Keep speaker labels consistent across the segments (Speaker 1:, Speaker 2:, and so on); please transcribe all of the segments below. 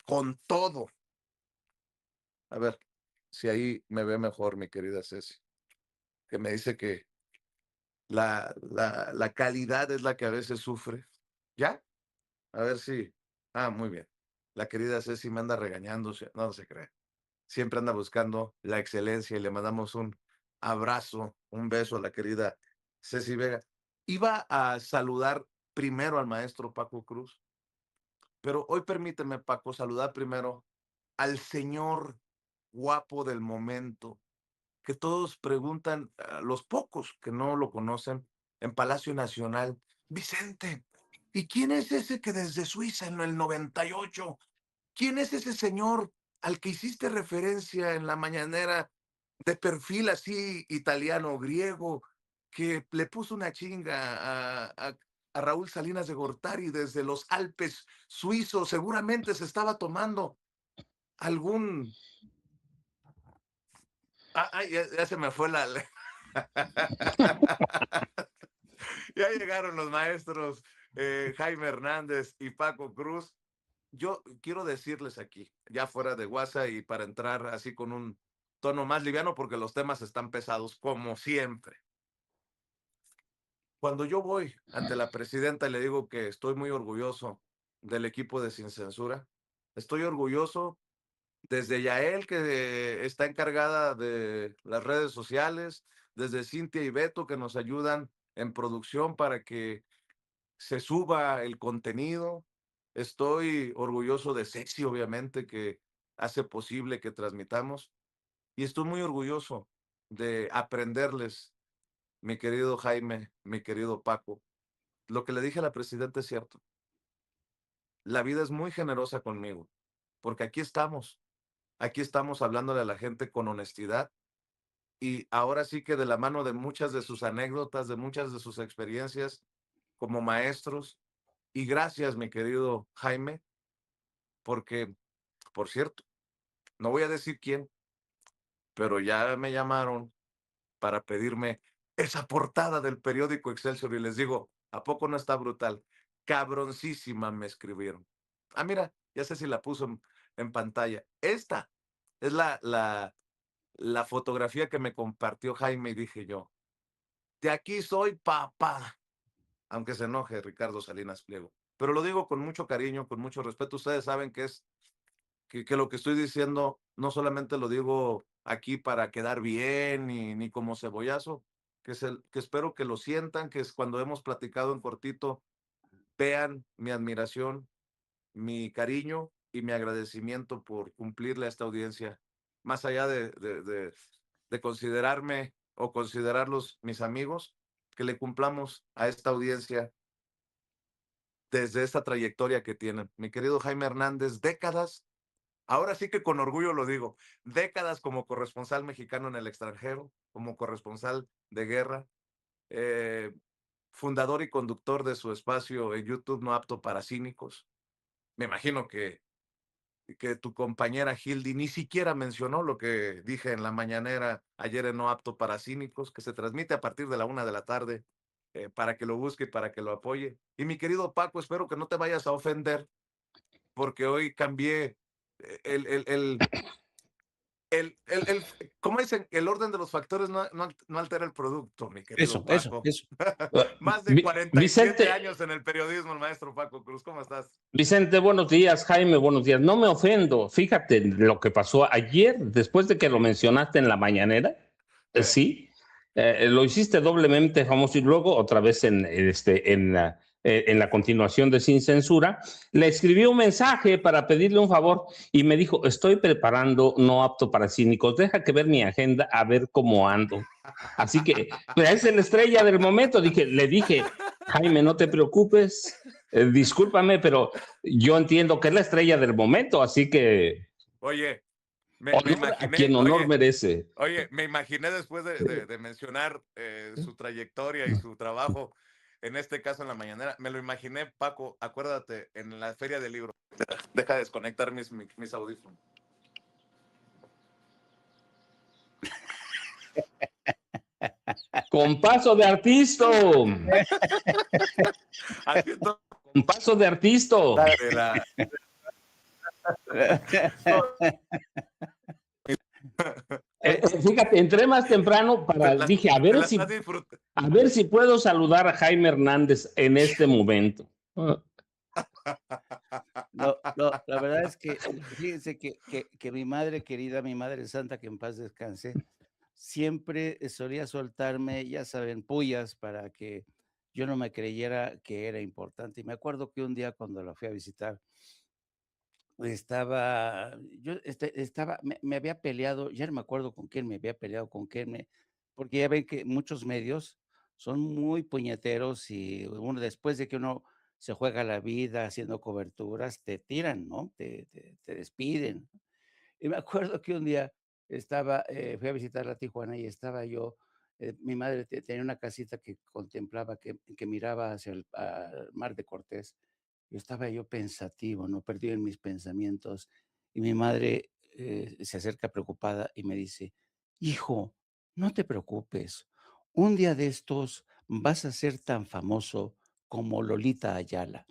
Speaker 1: con todo. A ver, si ahí me ve mejor mi querida Ceci, que me dice que la calidad es la que a veces sufre. ¿Ya? A ver si. Ah, muy bien. La querida Ceci me anda regañando, no se cree. Siempre anda buscando la excelencia y le mandamos un abrazo, un beso a la querida Ceci Vega. Iba a saludar primero al maestro Paco Cruz, pero hoy permíteme, Paco, saludar primero al señor guapo del momento, que todos preguntan, los pocos que no lo conocen, en Palacio Nacional, Vicente, ¿y quién es ese que desde Suiza en el 98? ¿Quién es ese señor al que hiciste referencia en la mañanera, de perfil así italiano, griego, que le puso una chinga a Raúl Salinas de Gortari desde los Alpes suizos? Seguramente se estaba tomando algún... Ya se me fue la... Ya llegaron los maestros Jaime Hernández y Paco Cruz. Yo quiero decirles aquí, ya fuera de WhatsApp y para entrar así con un tono más liviano, porque los temas están pesados, como siempre. Cuando yo voy ante la presidenta y le digo que estoy muy orgulloso del equipo de Sin Censura, estoy orgulloso desde Yael, que está encargada de las redes sociales, desde Cintia y Beto, que nos ayudan en producción para que se suba el contenido. Estoy orgulloso de Sexy, obviamente, que hace posible que transmitamos. Y estoy muy orgulloso de aprenderles, mi querido Jaime, mi querido Paco. Lo que le dije a la presidenta es cierto. La vida es muy generosa conmigo, porque aquí estamos hablándole a la gente con honestidad. Y ahora sí que de la mano de muchas de sus anécdotas, de muchas de sus experiencias como maestros. Y gracias, mi querido Jaime, porque, por cierto, no voy a decir quién, pero ya me llamaron para pedirme esa portada del periódico Excelsior y les digo, ¿a poco no está brutal? Cabroncísima, me escribieron. Ah, mira, ya sé si la puso en pantalla. Esta es la fotografía que me compartió Jaime y dije yo, de aquí soy papá, aunque se enoje Ricardo Salinas Pliego. Pero lo digo con mucho cariño, con mucho respeto. Ustedes saben que es que lo que estoy diciendo no solamente lo digo aquí para quedar bien ni como cebollazo, que espero que lo sientan, que es cuando hemos platicado en cortito, vean mi admiración, mi cariño y mi agradecimiento por cumplirle a esta audiencia, más allá de considerarme o considerarlos mis amigos, que le cumplamos a esta audiencia desde esta trayectoria que tienen. Mi querido Jaime Hernández, décadas. Ahora sí que con orgullo lo digo, décadas como corresponsal mexicano en el extranjero, como corresponsal de guerra, eh, fundador y conductor de su espacio en YouTube No Apto para Cínicos. Me imagino que tu compañera Hildy ni siquiera mencionó lo que dije en la mañanera ayer en No Apto para Cínicos, que se transmite a partir de la 1 de la tarde, para que lo busque, para que lo apoye. Y mi querido Paco, espero que no te vayas a ofender, porque hoy cambié el, el, el, el, ¿cómo dicen? El orden de los factores no altera el producto, mi querido
Speaker 2: Eso.
Speaker 1: Paco. Más de 47
Speaker 2: Vicente,
Speaker 1: años en el periodismo, el maestro Paco Cruz. ¿Cómo estás?
Speaker 2: Vicente, buenos días. Jaime, buenos días. No me ofendo. Fíjate lo que pasó ayer, después de que lo mencionaste en la mañanera. Sí, lo hiciste doblemente famoso y luego otra vez en la continuación de Sin Censura. Le escribí un mensaje para pedirle un favor y me dijo, estoy preparando No Apto para Cínicos. Deja que ver mi agenda a ver cómo ando. Así que pues, es la estrella del momento. Le dije, Jaime, no te preocupes. Discúlpame, pero yo entiendo que es la estrella del momento, así que
Speaker 1: Oye, me
Speaker 2: honor a quien
Speaker 1: imaginé,
Speaker 2: honor merece.
Speaker 1: me imaginé después de mencionar su trayectoria y su trabajo, en este caso en la mañanera, me lo imaginé, Paco, acuérdate, en la Feria del Libro. Deja de desconectar mis audífonos.
Speaker 2: Con paso de artista.
Speaker 1: Haciendo
Speaker 2: Con paso de artista.
Speaker 1: de la,
Speaker 2: Fíjate, entré más temprano
Speaker 1: Te
Speaker 2: para,
Speaker 1: la,
Speaker 2: dije,
Speaker 1: te la estás disfrutando.
Speaker 2: a ver si puedo saludar a Jaime Hernández en este momento.
Speaker 3: No, no, la verdad es que, fíjense que mi madre querida, mi madre santa, que en paz descanse, siempre solía soltarme, ya saben, pullas para que yo no me creyera que era importante. Y me acuerdo que un día cuando la fui a visitar, estaba, me había peleado, ya no me acuerdo con quién me había peleado, con quién porque ya ven que muchos medios son muy puñeteros y uno después de que uno se juega la vida haciendo coberturas, te tiran, ¿no? Te despiden. Y me acuerdo que un día fui a visitar a Tijuana y estaba yo, mi madre tenía una casita que contemplaba, que miraba hacia el al Mar de Cortés. Y estaba yo pensativo, ¿no? Perdido en mis pensamientos. Y mi madre se acerca preocupada y me dice, hijo, no te preocupes. Un día de estos vas a ser tan famoso como Lolita Ayala.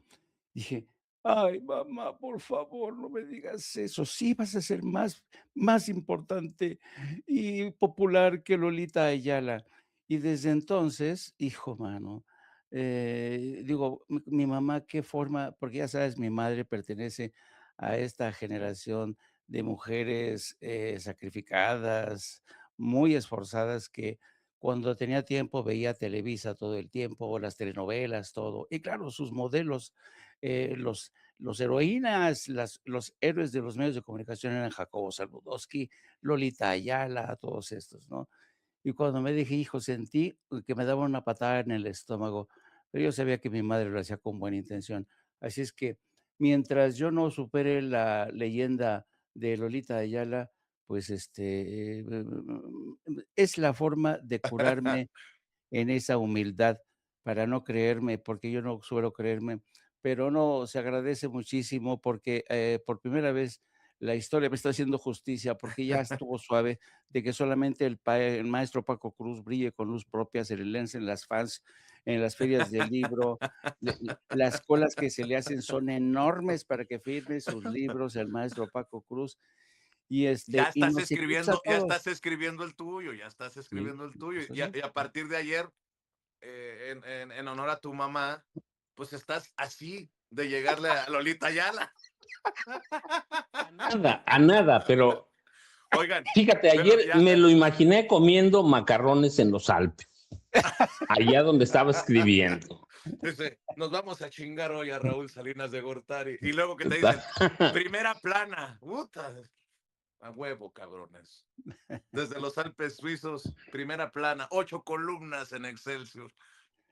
Speaker 3: Dije: "Ay, mamá, por favor, no me digas eso. Sí, vas a ser más importante y popular que Lolita Ayala". Y desde entonces, hijo mano, digo, mi mamá, qué forma porque ya sabes, mi madre pertenece a esta generación de mujeres, sacrificadas, muy esforzadas, que cuando tenía tiempo veía Televisa todo el tiempo, las telenovelas, todo. Y claro, sus modelos los heroínas, los héroes de los medios de comunicación eran Jacobo Saludowski, Lolita Ayala, todos estos, ¿no? Y cuando me dije: "Hijo", sentí que me daba una patada en el estómago, pero yo sabía que mi madre lo hacía con buena intención. Así es que, mientras yo no supere la leyenda de Lolita Ayala, pues, es la forma de curarme en esa humildad para no creerme, porque yo no suelo creerme, pero no, se agradece muchísimo porque, por primera vez la historia me está haciendo justicia, porque ya estuvo suave de que solamente el maestro Paco Cruz brille con luz propia, se le lancen las fans en las ferias del libro, las colas que se le hacen son enormes para que firme sus libros el maestro Paco Cruz, y nos eclipsa a
Speaker 1: Ya
Speaker 3: todos.
Speaker 1: estás escribiendo el tuyo, ya estás
Speaker 3: Sí,
Speaker 1: escribiendo el tuyo.
Speaker 3: eso
Speaker 1: Y
Speaker 3: sí.
Speaker 1: a partir de ayer, en honor a tu mamá, pues estás así de llegarle a Lolita Ayala.
Speaker 2: A nada, pero
Speaker 1: Oigan,
Speaker 2: fíjate,
Speaker 1: pero
Speaker 2: ayer
Speaker 1: ya,
Speaker 2: me lo imaginé comiendo macarrones en los Alpes, allá donde estaba escribiendo.
Speaker 1: dice, nos vamos a chingar hoy a Raúl Salinas de Gortari. Y luego que te dicen, primera plana, puta, a huevo, cabrones. Desde los Alpes suizos, primera plana, 8 columnas en Excelsior.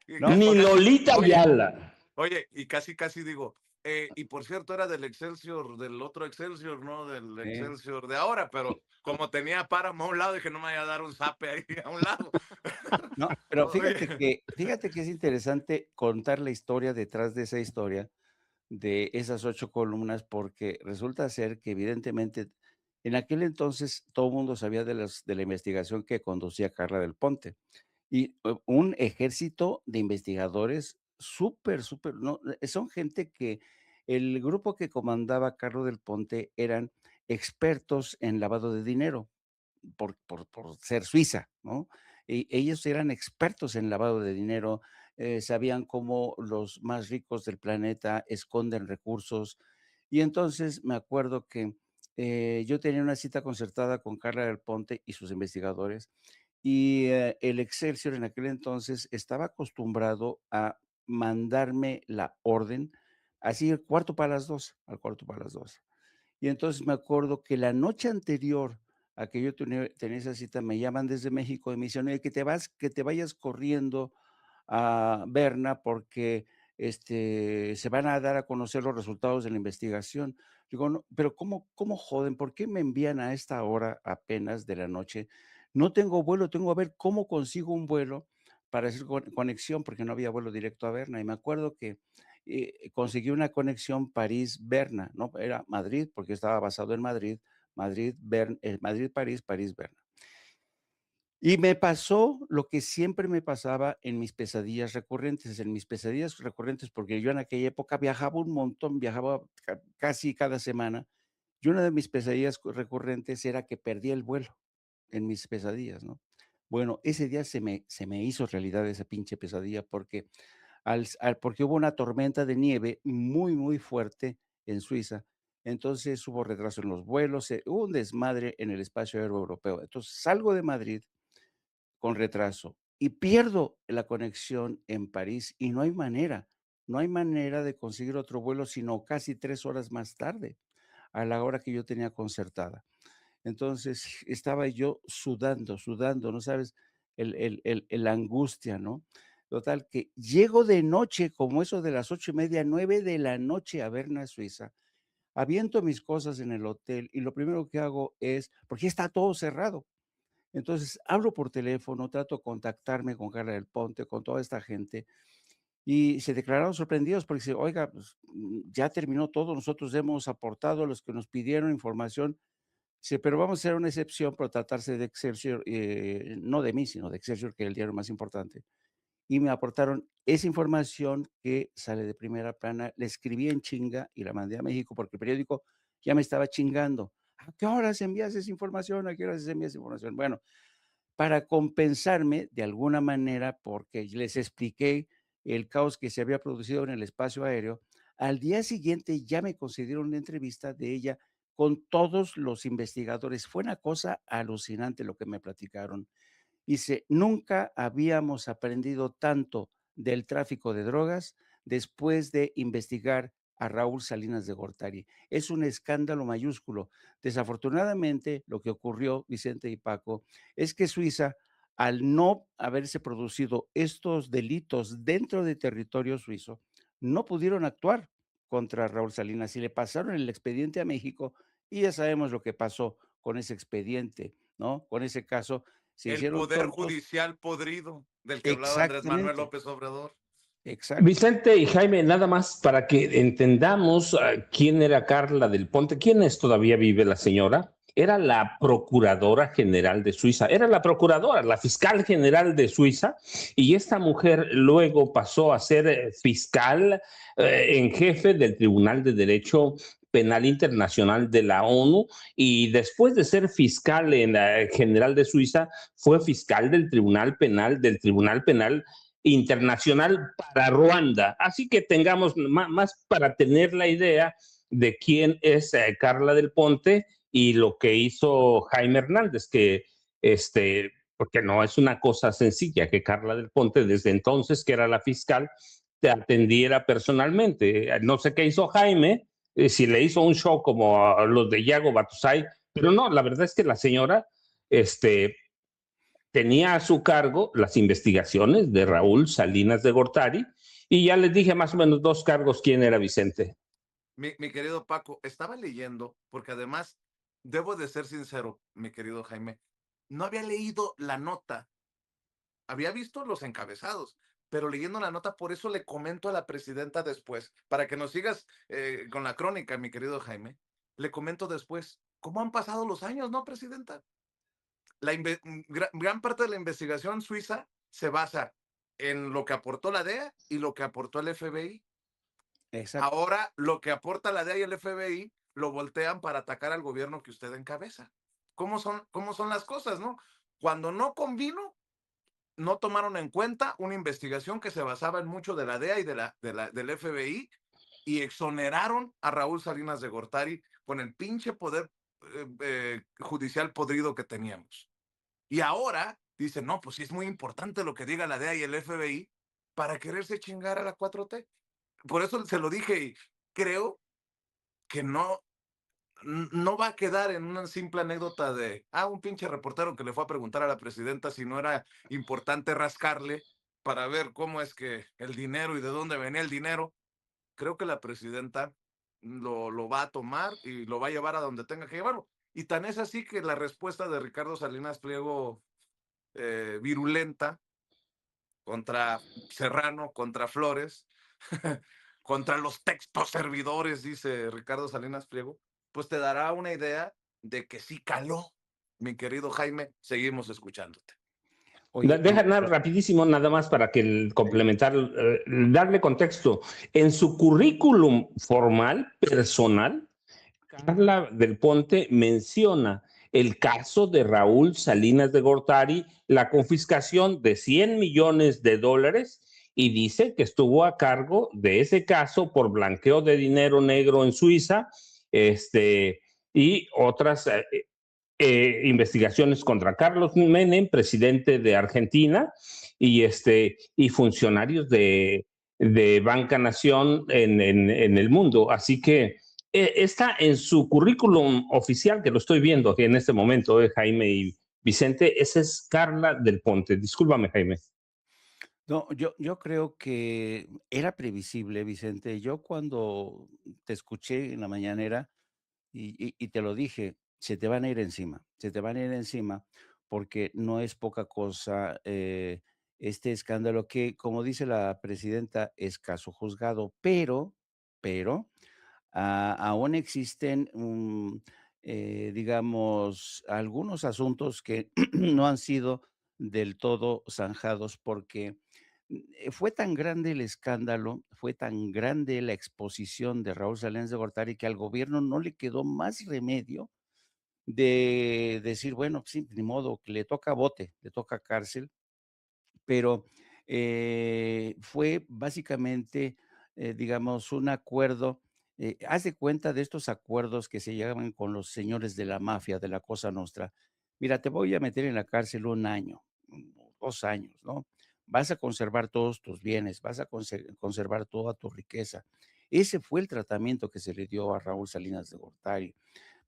Speaker 1: Y
Speaker 3: No,
Speaker 2: Ni
Speaker 1: casi,
Speaker 2: Lolita
Speaker 1: oye,
Speaker 2: Ayala.
Speaker 1: oye, y casi digo, y por cierto era del Excelsior, del otro Excelsior, no del
Speaker 3: sí.
Speaker 1: Excelsior de ahora, pero como tenía Páramo a un lado, dije, no me vaya a dar un zape ahí a un lado.
Speaker 3: No, pero
Speaker 1: Oye,
Speaker 3: fíjate que es interesante contar la historia detrás de esa historia, de esas 8 columnas, porque resulta ser que evidentemente en aquel entonces todo el mundo sabía de la investigación que conducía Carla del Ponte, y un ejército de investigadores súper, no, son gente que el grupo que comandaba Carlos del Ponte eran expertos en lavado de dinero por ser Suiza, ¿no? Y ellos eran expertos en lavado de dinero, sabían cómo los más ricos del planeta esconden recursos. Y entonces me acuerdo que yo tenía una cita concertada con Carla del Ponte y sus investigadores, y el Excelsior en aquel entonces estaba acostumbrado a mandarme la orden así al cuarto para las 2, al cuarto para las 2. Y entonces me acuerdo que la noche anterior a que yo tenía esa cita, me llaman desde México y me dicen: "Oye, que te vayas corriendo a Berna porque, se van a dar a conocer los resultados de la investigación". Digo: "No, pero ¿cómo joden? ¿Por qué me envían a esta hora apenas de la noche? No tengo vuelo, tengo a ver cómo consigo un vuelo para hacer conexión", porque no había vuelo directo a Berna. Y me acuerdo que conseguí una conexión París-Berna, ¿no? Era Madrid, porque estaba basado en Madrid, Madrid-París, París-Berna. Y me pasó lo que siempre me pasaba en mis pesadillas recurrentes. En mis pesadillas recurrentes, porque yo en aquella época viajaba un montón, viajaba casi cada semana. Y una de mis pesadillas recurrentes era que perdía el vuelo en mis pesadillas, ¿no? Bueno, ese día se me hizo realidad esa pinche pesadilla porque porque hubo una tormenta de nieve muy, muy fuerte en Suiza. Entonces hubo retraso en los vuelos, hubo un desmadre en el espacio aéreo europeo. Entonces salgo de Madrid con retraso y pierdo la conexión en París y no hay manera de conseguir otro vuelo sino casi 3 horas más tarde, a la hora que yo tenía concertada. Entonces, estaba yo sudando, sudando, no sabes la angustia, ¿no? Total, que llego de noche, como eso de las 8:30, 9 de la noche a Berna, Suiza, aviento mis cosas en el hotel y lo primero que hago es porque ya está todo cerrado. Entonces, hablo por teléfono, trato de contactarme con Carla del Ponte, con toda esta gente, y se declararon sorprendidos porque dice: "Oiga, pues, ya terminó todo, nosotros hemos aportado a los que nos pidieron información". Sí, pero vamos a hacer una excepción por tratarse de Excelsior, no de mí, sino de Excelsior, que es el diario más importante. Y me aportaron esa información que sale de primera plana, la escribí en chinga y la mandé a México porque el periódico ya me estaba chingando. ¿A qué horas envías esa información? ¿A qué horas envías esa información? Bueno, para compensarme de alguna manera, porque les expliqué el caos que se había producido en el espacio aéreo, al día siguiente ya me concedieron una entrevista de ella con todos los investigadores. Fue una cosa alucinante lo que me platicaron. Dice, nunca habíamos aprendido tanto del tráfico de drogas después de investigar a Raúl Salinas de Gortari. Es un escándalo mayúsculo. Desafortunadamente, lo que ocurrió, Vicente y Paco, es que Suiza, al no haberse producido estos delitos dentro de territorio suizo, no pudieron actuar contra Raúl Salinas y le pasaron el expediente a México y ya sabemos lo que pasó con ese expediente, ¿no? Con ese caso se
Speaker 1: El
Speaker 3: hicieron
Speaker 1: poder
Speaker 3: tontos.
Speaker 1: judicial podrido del que hablaba Andrés Manuel
Speaker 3: Exactamente,
Speaker 1: López Obrador.
Speaker 3: exacto.
Speaker 2: Vicente y Jaime, nada más para que entendamos quién era Carla del Ponte, quién es, todavía vive la señora. Era la procuradora general de Suiza, era la procuradora, la fiscal general de Suiza, y esta mujer luego pasó a ser fiscal en jefe del Tribunal de Derecho Penal Internacional de la ONU, y después de ser fiscal en la general de Suiza, fue fiscal del Tribunal Penal Internacional para Ruanda. Así que tengamos más para tener la idea de quién es Carla del Ponte y lo que hizo Jaime Hernández, que porque no es una cosa sencilla que Carla del Ponte, desde entonces que era la fiscal, te atendiera personalmente. No sé qué hizo Jaime, si le hizo un show como los de Yago Batusay, pero no, la verdad es que la señora, tenía a su cargo las investigaciones de Raúl Salinas de Gortari, y ya les dije más o menos dos cargos quién era Vicente.
Speaker 1: Mi querido Paco, estaba leyendo, porque además, debo de ser sincero, mi querido Jaime, no había leído la nota, había visto los encabezados, pero leyendo la nota, por eso le comento a la presidenta después, para que nos sigas con la crónica, mi querido Jaime, le comento después, ¿cómo han pasado los años, no, presidenta? Gran parte de la investigación suiza se basa en lo que aportó la DEA y lo que aportó el FBI.
Speaker 3: Exacto.
Speaker 1: Ahora, lo que aporta la DEA y el FBI lo voltean para atacar al gobierno que usted encabeza. Cómo son las cosas, no? Cuando no convino, no tomaron en cuenta una investigación que se basaba en mucho de la DEA y del FBI y exoneraron a Raúl Salinas de Gortari con el pinche poder judicial podrido que teníamos. Y ahora dicen, no, pues sí es muy importante lo que diga la DEA y el FBI para quererse chingar a la 4T. Por eso se lo dije y creo que no va a quedar en una simple anécdota de, un pinche reportero que le fue a preguntar a la presidenta si no era importante rascarle para ver cómo es que el dinero y de dónde venía el dinero. Creo que la presidenta lo va a tomar y lo va a llevar a donde tenga que llevarlo. Y tan es así que la respuesta de Ricardo Salinas Pliego, virulenta, contra Serrano, contra Flores, contra los textos servidores, dice Ricardo Salinas Pliego, pues te dará una idea de que sí caló, mi querido Jaime. Seguimos escuchándote.
Speaker 3: Oye,
Speaker 2: Deja rapidísimo nada más para que complementar, darle contexto. En su currículum formal, personal, Carla del Ponte menciona el caso de Raúl Salinas de Gortari, la confiscación de $100 millones y dice que estuvo a cargo de ese caso por blanqueo de dinero negro en Suiza, y otras investigaciones contra Carlos Menem, presidente de Argentina, y funcionarios de Banca Nación en el mundo. Así que está en su currículum oficial, que lo estoy viendo aquí en este momento, Jaime y Vicente. Esa es Carla del Ponte. Discúlpame, Jaime.
Speaker 3: No, yo creo que era previsible, Vicente. Yo cuando te escuché en la mañanera y te lo dije, se te van a ir encima, se te van a ir encima porque no es poca cosa este escándalo que, como dice la presidenta, es caso juzgado, pero aún existen, digamos, algunos asuntos que no han sido del todo zanjados porque fue tan grande el escándalo, fue tan grande la exposición de Raúl Salinas de Gortari que al gobierno no le quedó más remedio de decir, bueno, pues sí, ni modo, que le toca bote, le toca cárcel, pero fue básicamente, digamos, un acuerdo. Haz de cuenta de estos acuerdos que se llegaban con los señores de la mafia, de la Cosa Nostra. Mira, te voy a meter en la cárcel 1 año, 2 años, ¿no? Vas a conservar todos tus bienes, vas a conservar toda tu riqueza. Ese fue el tratamiento que se le dio a Raúl Salinas de Gortari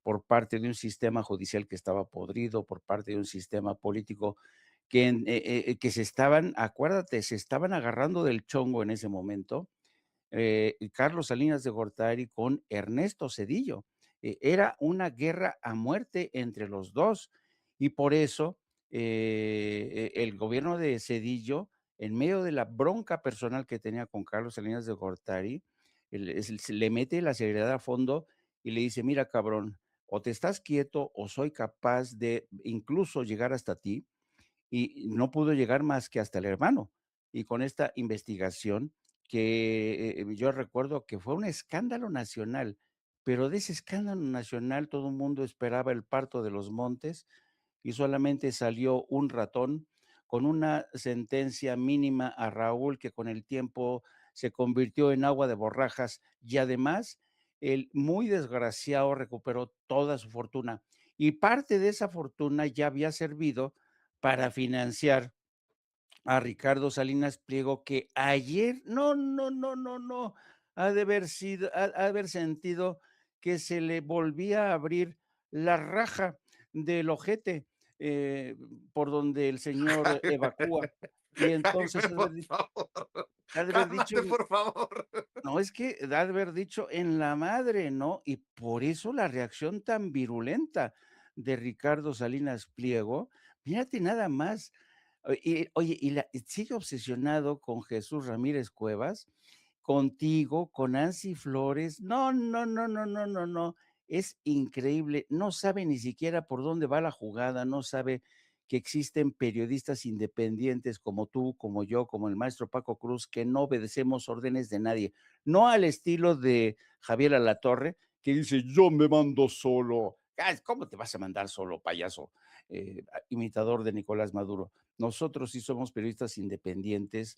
Speaker 3: por parte de un sistema judicial que estaba podrido, por parte de un sistema político que se estaban, acuérdate, se estaban agarrando del chongo en ese momento, Carlos Salinas de Gortari con Ernesto Zedillo. Era una guerra a muerte entre los dos y por eso el gobierno de Zedillo, en medio de la bronca personal que tenía con Carlos Salinas de Gortari, le mete la seriedad a fondo y le dice, mira cabrón, o te estás quieto o soy capaz de incluso llegar hasta ti, y no pudo llegar más que hasta el hermano. Y con esta investigación que yo recuerdo que fue un escándalo nacional, pero de ese escándalo nacional todo el mundo esperaba el parto de los montes y solamente salió un ratón con una sentencia mínima a Raúl que con el tiempo se convirtió en agua de borrajas y además el muy desgraciado recuperó toda su fortuna y parte de esa fortuna ya había servido para financiar a Ricardo Salinas Pliego, que ayer, no, ha de haber sentido que se le volvía a abrir la raja del ojete eh, por donde el señor evacúa. Y entonces
Speaker 1: Jaime, por favor,
Speaker 3: ha de haber dicho,
Speaker 1: cálmate, por favor.
Speaker 3: no, es que ha de haber dicho en la madre, ¿no? Y por eso la reacción tan virulenta de Ricardo Salinas Pliego, fíjate nada más. Oye, y sigue obsesionado con Jesús Ramírez Cuevas, contigo, con Nancy Flores. No. Es increíble. No sabe ni siquiera por dónde va la jugada, no sabe que existen periodistas independientes como tú, como yo, como el maestro Paco Cruz, que no obedecemos órdenes de nadie. No al estilo de Javier Alatorre, que dice, yo me mando solo. ¿Cómo te vas a mandar solo, payaso? Imitador de Nicolás Maduro. Nosotros sí somos periodistas independientes.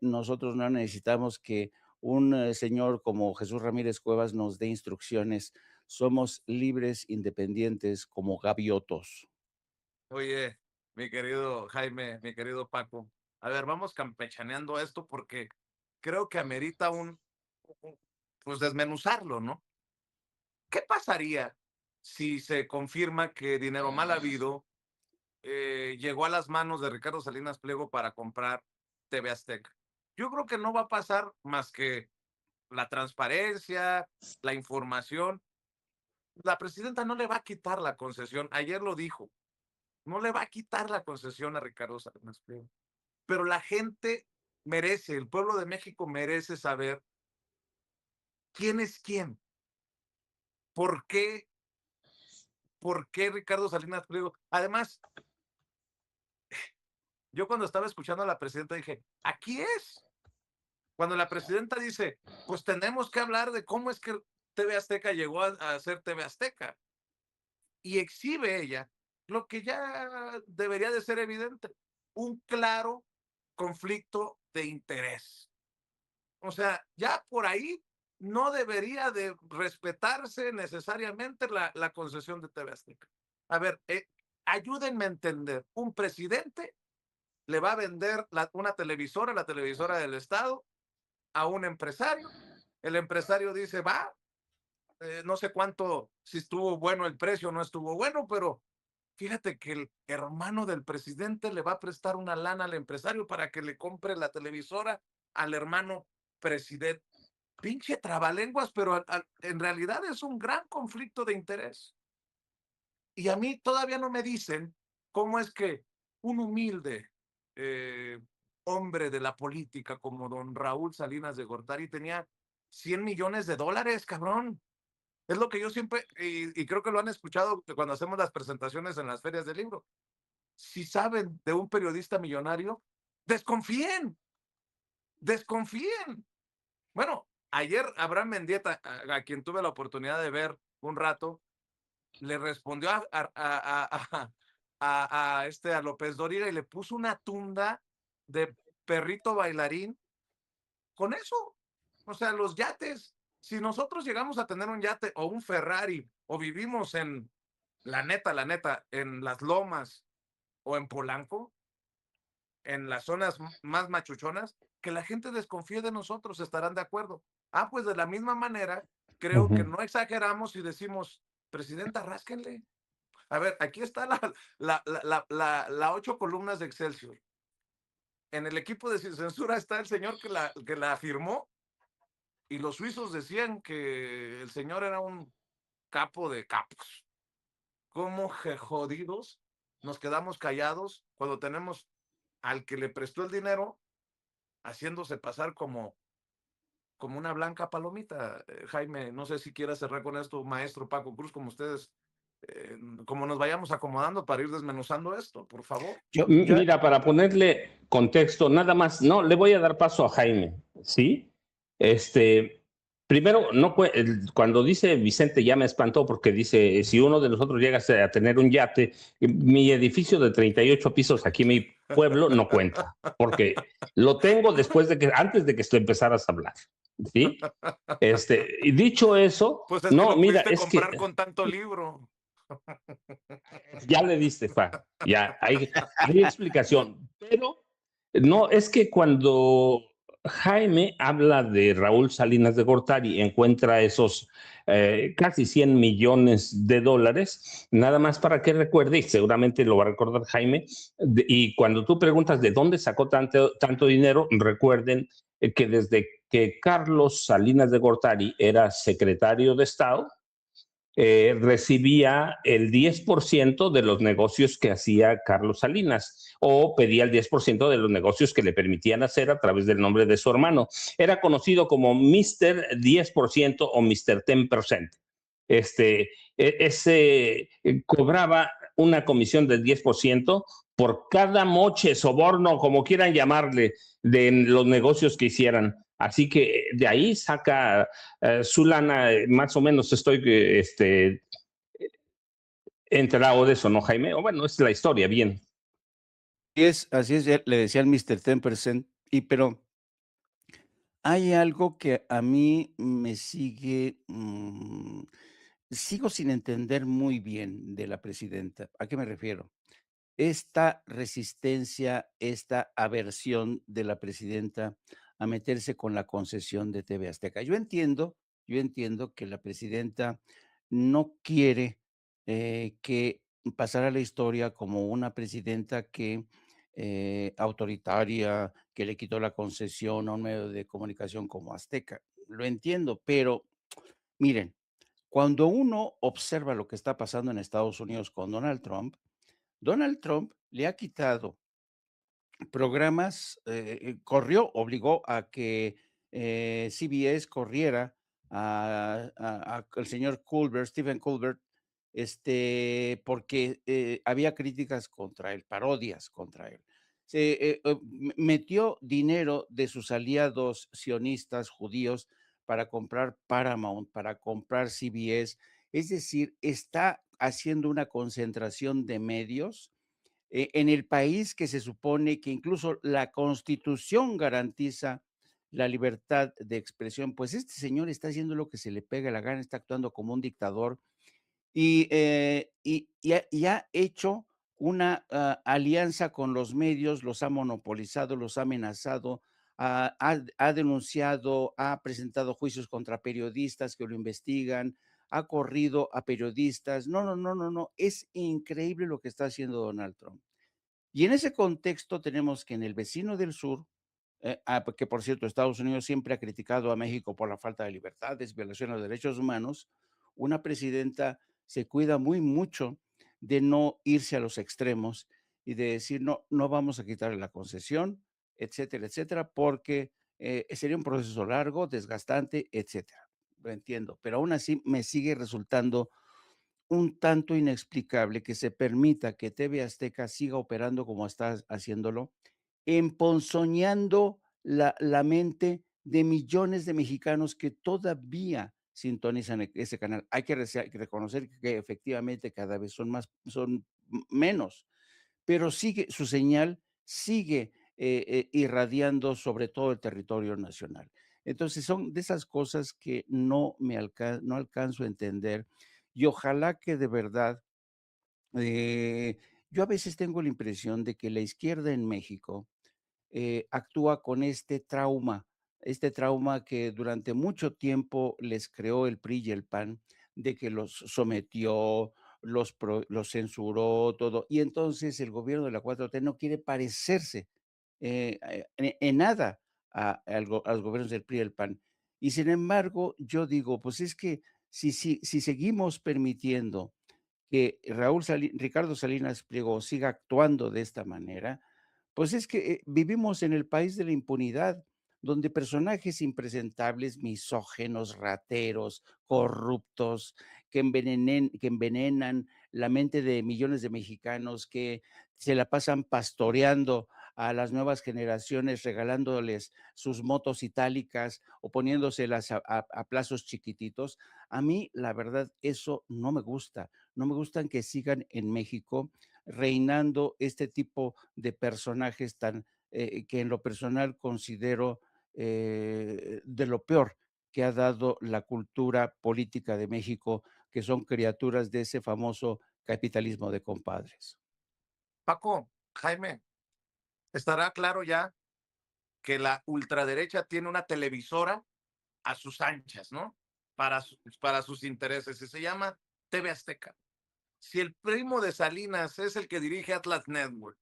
Speaker 3: Nosotros no necesitamos que un señor como Jesús Ramírez Cuevas nos dé instrucciones. Somos libres, independientes, como gaviotos.
Speaker 1: Oye, mi querido Jaime, mi querido Paco, a ver, vamos campechaneando esto porque creo que amerita pues desmenuzarlo, ¿no? ¿Qué pasaría si se confirma que dinero mal habido llegó a las manos de Ricardo Salinas Pliego para comprar TV Azteca? Yo creo que no va a pasar más que la transparencia, la información. La presidenta no le va a quitar la concesión, ayer lo dijo, no le va a quitar la concesión a Ricardo Salinas Pliego. Pero la gente merece, el pueblo de México merece saber quién es quién, por qué, por qué Ricardo Salinas Pliego. Además, yo cuando estaba escuchando a la presidenta dije, aquí es. Cuando la presidenta dice, pues tenemos que hablar de cómo es que TV Azteca llegó a ser TV Azteca y exhibe ella lo que ya debería de ser evidente, un claro conflicto de interés. O sea, ya por ahí no debería de respetarse necesariamente la concesión de TV Azteca. A ver, ayúdenme a entender, un presidente le va a vender una televisora, la televisora del Estado, a un empresario. El empresario dice, va, no sé cuánto, si estuvo bueno el precio o no estuvo bueno, pero fíjate que el hermano del presidente le va a prestar una lana al empresario para que le compre la televisora al hermano presidente. Pinche trabalenguas, pero en realidad es un gran conflicto de interés. Y a mí todavía no me dicen cómo es que un humilde eh, hombre de la política como don Raúl Salinas de Gortari tenía $100 millones, cabrón. Es lo que yo siempre, y creo que lo han escuchado cuando hacemos las presentaciones en las ferias del libro. Si saben de un periodista millonario, desconfíen, desconfíen. Bueno, ayer Abraham Mendieta, a quien tuve la oportunidad de ver un rato, le respondió a López Dóriga y le puso una tunda de perrito bailarín con eso. O sea, los yates, si nosotros llegamos a tener un yate o un Ferrari o vivimos en la neta, en las Lomas o en Polanco, en las zonas más machuchonas, que la gente desconfíe de nosotros, estarán de acuerdo. Ah, pues de la misma manera, creo que no exageramos y decimos, presidenta, rásquenle. A ver, aquí está la 8 columnas de Excelsior. En el equipo de Sin Censura está el señor que la firmó y los suizos decían que el señor era un capo de capos. ¿Cómo jodidos nos quedamos callados cuando tenemos al que le prestó el dinero haciéndose pasar como una blanca palomita? Jaime, no sé si quieras cerrar con esto, maestro Paco Cruz, como ustedes, como nos vayamos acomodando para ir desmenuzando esto, por favor.
Speaker 2: Mira, para ponerle contexto, nada más, no, le voy a dar paso a Jaime, ¿sí? Primero, no, cuando dice Vicente ya me espantó porque dice, si uno de nosotros llega a tener un yate, mi edificio de 38 pisos aquí en mi pueblo no cuenta, porque lo tengo antes de que tú empezaras a hablar, ¿sí? Y dicho eso,
Speaker 1: Pues es que
Speaker 2: no,
Speaker 1: lo
Speaker 2: mira,
Speaker 1: pudiste
Speaker 2: es que
Speaker 1: comprar con tanto libro.
Speaker 2: ya le diste, ya hay explicación, pero no, es que cuando Jaime habla de Raúl Salinas de Gortari, encuentra esos casi $100 millones, nada más para que recuerde, y seguramente lo va a recordar Jaime, y cuando tú preguntas de dónde sacó tanto dinero, recuerden que desde que Carlos Salinas de Gortari era secretario de Estado, recibía el 10% de los negocios que hacía Carlos Salinas o pedía el 10% de los negocios que le permitían hacer a través del nombre de su hermano. Era conocido como Mr. 10% o Mr. 10%. Cobraba una comisión del 10% por cada moche, soborno, como quieran llamarle, de los negocios que hicieran. Así que de ahí saca su lana, más o menos estoy enterado de eso, ¿no, Jaime? O bueno, es la historia, bien.
Speaker 3: Así es, le decían Mr. 10%, pero hay algo que a mí me sigue, sigo sin entender muy bien de la presidenta. ¿A qué me refiero? Esta resistencia, esta aversión de la presidenta a meterse con la concesión de TV Azteca. Yo entiendo que la presidenta no quiere que pasara la historia como una presidenta que autoritaria, que le quitó la concesión a un medio de comunicación como Azteca. Lo entiendo, pero miren, cuando uno observa lo que está pasando en Estados Unidos con Donald Trump le ha quitado programas, obligó a que CBS corriera al señor Colbert, Stephen Colbert, porque había críticas contra él, parodias contra él. Metió dinero de sus aliados sionistas judíos para comprar Paramount, para comprar CBS. Es decir, está haciendo una concentración de medios en el país que se supone que incluso la Constitución garantiza la libertad de expresión. Pues este señor está haciendo lo que se le pega la gana, está actuando como un dictador y ha hecho una alianza con los medios, los ha monopolizado, los ha amenazado, ha denunciado, ha presentado juicios contra periodistas que lo investigan, ha corrido a periodistas. No, no, no, no, no. Es increíble lo que está haciendo Donald Trump. Y en ese contexto tenemos que en el vecino del sur, porque por cierto, Estados Unidos siempre ha criticado a México por la falta de libertades, violación a los derechos humanos, una presidenta se cuida muy mucho de no irse a los extremos y de decir, no, no vamos a quitarle la concesión, etcétera, etcétera, porque sería un proceso largo, desgastante, etcétera. Lo entiendo, pero aún así me sigue resultando un tanto inexplicable que se permita que TV Azteca siga operando como está haciéndolo, emponzoñando la mente de millones de mexicanos que todavía sintonizan ese canal. Hay que reconocer que efectivamente cada vez son menos, pero sigue, su señal sigue irradiando sobre todo el territorio nacional. Entonces son de esas cosas que no alcanzo a entender y ojalá que de verdad, eh, yo a veces tengo la impresión de que la izquierda en México actúa con este trauma que durante mucho tiempo les creó el PRI y el PAN, de que los sometió, los censuró, todo. Y entonces el gobierno de la 4T no quiere parecerse en nada a los gobiernos del PRI y el PAN. Y sin embargo, yo digo, pues es que si seguimos permitiendo que Ricardo Salinas Pliego siga actuando de esta manera, pues es que vivimos en el país de la impunidad, donde personajes impresentables, misógenos, rateros, corruptos, que envenenan la mente de millones de mexicanos, que se la pasan pastoreando a las nuevas generaciones, regalándoles sus motos itálicas o poniéndoselas a plazos chiquititos. A mí, la verdad, eso no me gusta. No me gustan que sigan en México reinando este tipo de personajes que en lo personal considero de lo peor que ha dado la cultura política de México, que son criaturas de ese famoso capitalismo de compadres.
Speaker 1: Paco, Jaime, estará claro ya que la ultraderecha tiene una televisora a sus anchas, ¿no? Para sus intereses, y se llama TV Azteca. Si el primo de Salinas es el que dirige Atlas Network,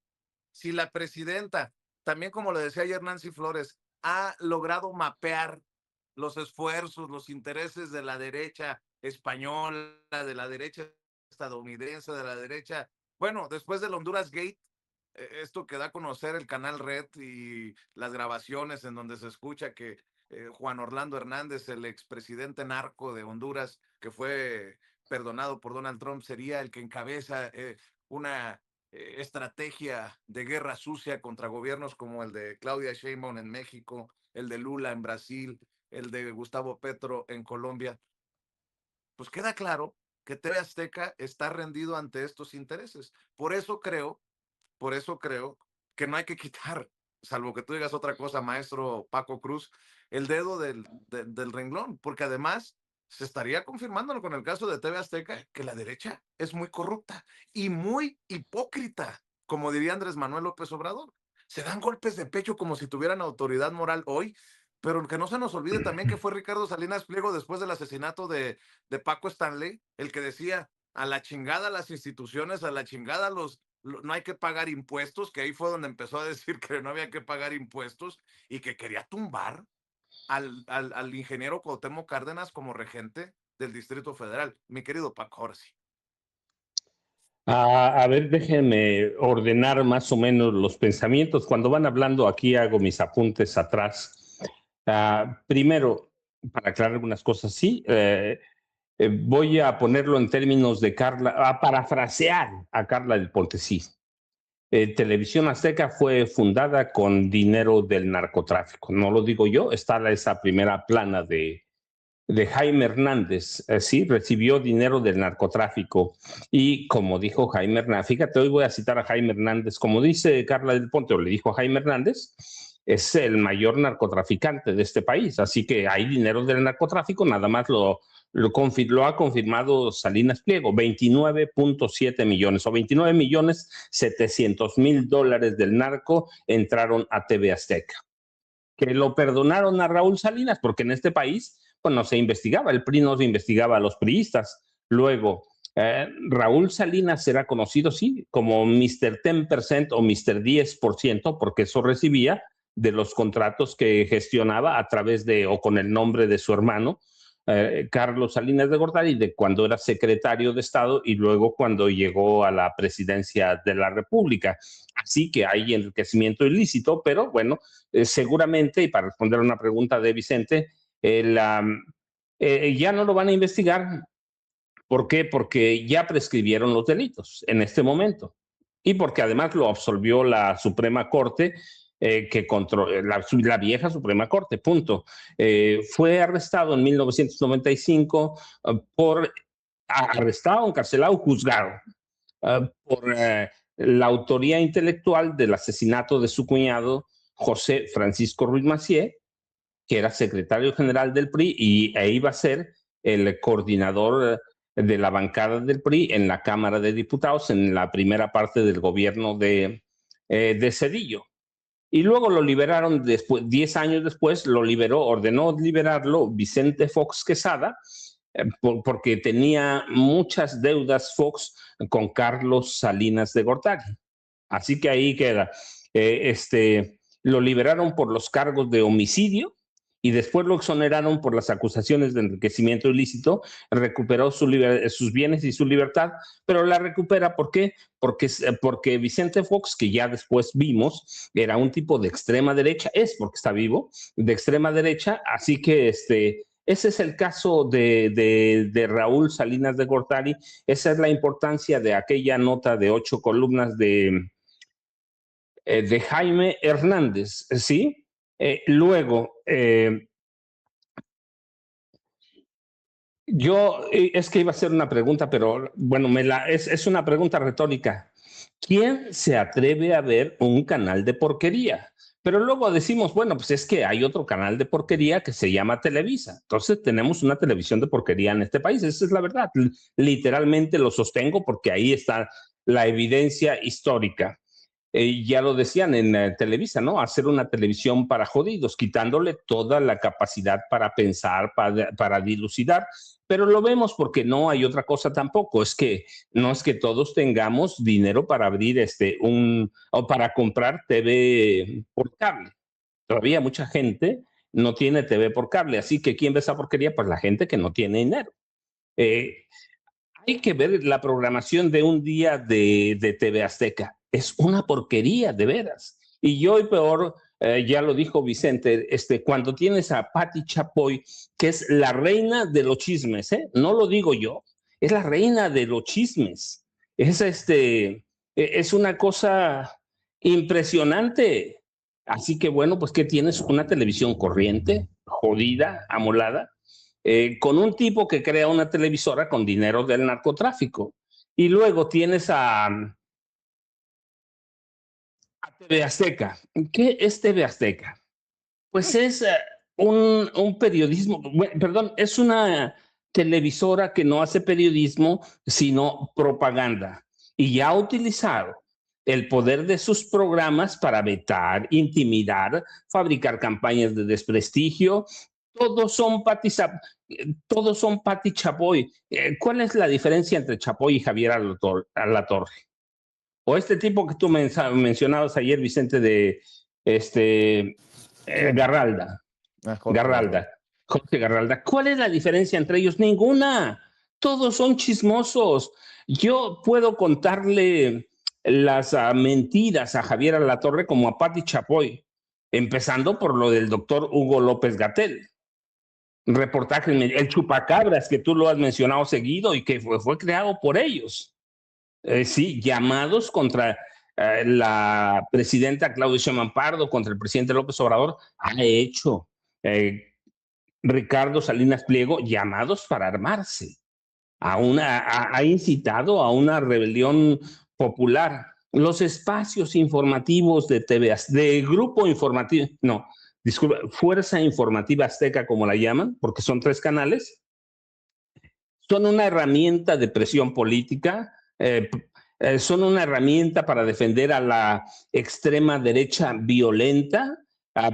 Speaker 1: si la presidenta, también como le decía ayer Nancy Flores, ha logrado mapear los esfuerzos, los intereses de la derecha española, de la derecha estadounidense, de la derecha, bueno, después del Honduras Gate, esto que da a conocer el canal Red y las grabaciones en donde se escucha que Juan Orlando Hernández, el expresidente narco de Honduras, que fue perdonado por Donald Trump, sería el que encabeza una estrategia de guerra sucia contra gobiernos como el de Claudia Sheinbaum en México, el de Lula en Brasil, el de Gustavo Petro en Colombia. Pues queda claro que TV Azteca está rendido ante estos intereses. Por eso creo que no hay que quitar, salvo que tú digas otra cosa, maestro Paco Cruz, el dedo del renglón, porque además se estaría confirmando con el caso de TV Azteca que la derecha es muy corrupta y muy hipócrita, como diría Andrés Manuel López Obrador. Se dan golpes de pecho como si tuvieran autoridad moral hoy, pero que no se nos olvide también que fue Ricardo Salinas Pliego después del asesinato de Paco Stanley, el que decía a la chingada las instituciones, a la chingada no hay que pagar impuestos, que ahí fue donde empezó a decir que no había que pagar impuestos y que quería tumbar al ingeniero Cuauhtémoc Cárdenas como regente del Distrito Federal. Mi querido Paco, ahora sí.
Speaker 2: A ver, déjenme ordenar más o menos los pensamientos. Cuando van hablando aquí hago mis apuntes atrás. Primero, para aclarar algunas cosas, sí, voy a ponerlo en términos de Carla, a parafrasear a Carla del Ponte, sí. Televisión Azteca fue fundada con dinero del narcotráfico. No lo digo yo, está esa primera plana de de Jaime Hernández, sí, recibió dinero del narcotráfico. Y como dijo Jaime Hernández, fíjate, hoy voy a citar a Jaime Hernández, como dice Carla del Ponte, o le dijo a Jaime Hernández, es el mayor narcotraficante de este país, así que hay dinero del narcotráfico, nada más lo ha confirmado Salinas Pliego, 29.7 millones o 29.700.000 dólares del narco entraron a TV Azteca. Que lo perdonaron a Raúl Salinas, porque en este país pues, no se investigaba, el PRI no se investigaba a los priistas. Luego, Raúl Salinas era conocido, sí, como Mr. 10% o Mr. 10%, porque eso recibía de los contratos que gestionaba a través de o con el nombre de su hermano, Carlos Salinas de Gortari, de cuando era secretario de Estado y luego cuando llegó a la presidencia de la República. Así que hay enriquecimiento ilícito, pero bueno, seguramente, y para responder a una pregunta de Vicente, ya no lo van a investigar. ¿Por qué? Porque ya prescribieron los delitos en este momento y porque además lo absolvió la Suprema Corte, que controla la vieja Suprema Corte, punto. Fue arrestado en 1995 arrestado, encarcelado, juzgado por la autoría intelectual del asesinato de su cuñado José Francisco Ruiz Massieu, que era secretario general del PRI e iba a ser el coordinador de la bancada del PRI en la Cámara de Diputados en la primera parte del gobierno de Zedillo. Y luego lo liberaron después, 10 años después, ordenó liberarlo Vicente Fox Quesada, porque tenía muchas deudas Fox con Carlos Salinas de Gortari. Así que ahí queda. Lo liberaron por los cargos de homicidio y después lo exoneraron por las acusaciones de enriquecimiento ilícito, recuperó sus bienes y su libertad, pero la recupera, ¿por qué? Porque Vicente Fox, que ya después vimos, era un tipo de extrema derecha, porque está vivo, de extrema derecha, así que ese es el caso de Raúl Salinas de Gortari, esa es la importancia de aquella nota de 8 columnas de Jaime Hernández, ¿sí? Luego, es que iba a hacer una pregunta, pero bueno, es una pregunta retórica. ¿Quién se atreve a ver un canal de porquería? Pero luego decimos, bueno, pues es que hay otro canal de porquería que se llama Televisa. Entonces tenemos una televisión de porquería en este país. Esa es la verdad. Literalmente lo sostengo porque ahí está la evidencia histórica. Ya lo decían en Televisa, ¿no? Hacer una televisión para jodidos, quitándole toda la capacidad para pensar, para dilucidar. Pero lo vemos porque no hay otra cosa tampoco. No es que todos tengamos dinero para abrir o para comprar TV por cable. Todavía mucha gente no tiene TV por cable. Así que ¿quién ve esa porquería? Pues la gente que no tiene dinero. Hay que ver la programación de un día de TV Azteca. Es una porquería, de veras. Y yo, y peor, ya lo dijo Vicente, cuando tienes a Pati Chapoy, que es la reina de los chismes, no lo digo yo, es la reina de los chismes. Es una cosa impresionante. Así que bueno, pues que tienes una televisión corriente, jodida, amolada, con un tipo que crea una televisora con dinero del narcotráfico. Y luego tienes a TV Azteca. ¿Qué es TV Azteca? Pues es un periodismo, perdón, es una televisora que no hace periodismo, sino propaganda. Y ya ha utilizado el poder de sus programas para vetar, intimidar, fabricar campañas de desprestigio. Todos son Pati Chapoy. ¿Cuál es la diferencia entre Chapoy y Javier Alatorre? O este tipo que tú mencionabas ayer, Vicente, de Garralda. Jorge Garralda. ¿Cuál es la diferencia entre ellos? Ninguna. Todos son chismosos. Yo puedo contarle las mentiras a Javier Alatorre como a Pati Chapoy, empezando por lo del doctor Hugo López-Gatell. Reportaje, el chupacabras, que tú lo has mencionado seguido y que fue creado por ellos. Sí, llamados contra la presidenta Claudia Sheinbaum Pardo, contra el presidente López Obrador, ha hecho Ricardo Salinas Pliego, llamados para armarse. Ha incitado a una rebelión popular. Los espacios informativos de TV, de Grupo Informativo, no, disculpa, Fuerza Informativa Azteca, como la llaman, porque son 3 canales, son una herramienta de presión política, son una herramienta para defender a la extrema derecha violenta,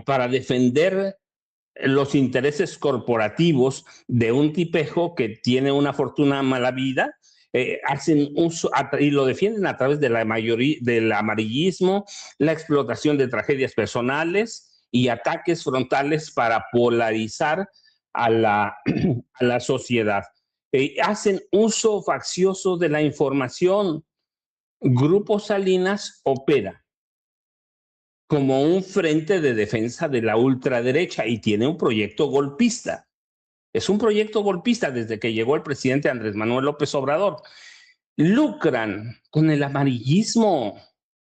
Speaker 2: para defender los intereses corporativos de un tipejo que tiene una fortuna mala vida, hacen uso y lo defienden a través de del amarillismo, la explotación de tragedias personales y ataques frontales para polarizar a a la sociedad. Hacen uso faccioso de la información. Grupo Salinas opera como un frente de defensa de la ultraderecha y tiene un proyecto golpista. Es un proyecto golpista desde que llegó el presidente Andrés Manuel López Obrador. Lucran con el amarillismo,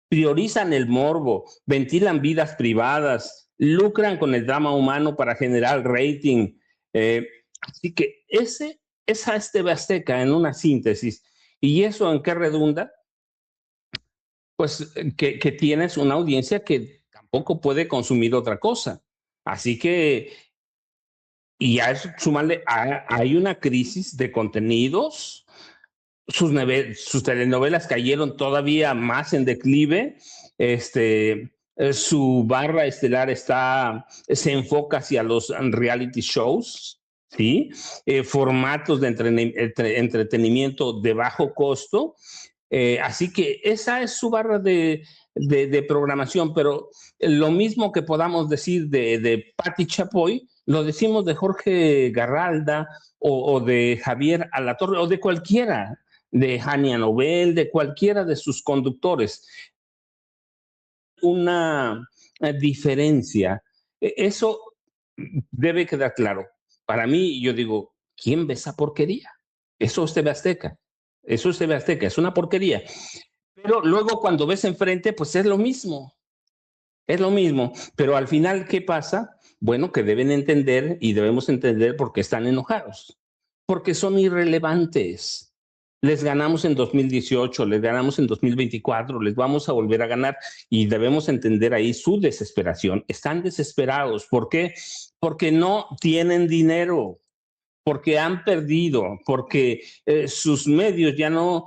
Speaker 2: priorizan el morbo, ventilan vidas privadas, lucran con el drama humano para generar rating. Así que esa es TV Azteca en una síntesis. ¿Y eso en qué redunda? Pues que tienes una audiencia que tampoco puede consumir otra cosa. Así que, y a eso sumarle, hay una crisis de contenidos, sus telenovelas cayeron todavía más en declive, su barra estelar se enfoca hacia los reality shows, ¿sí? Formatos de entretenimiento de bajo costo. Así que esa es su barra de programación, pero lo mismo que podamos decir de Patti Chapoy, lo decimos de Jorge Garralda o de Javier Alatorre o de cualquiera, de Hania Nobel, de cualquiera de sus conductores. Una diferencia. Eso debe quedar claro. Para mí, yo digo, ¿quién ve esa porquería? Eso es TV Azteca. Eso es TV Azteca, es una porquería. Pero luego cuando ves enfrente, pues es lo mismo. Es lo mismo. Pero al final, ¿qué pasa? Bueno, que deben entender y debemos entender por qué están enojados. Porque son irrelevantes. Les ganamos en 2018, les ganamos en 2024, les vamos a volver a ganar y debemos entender ahí su desesperación. Están desesperados. ¿Por qué? Porque no tienen dinero, porque han perdido, porque sus medios ya no,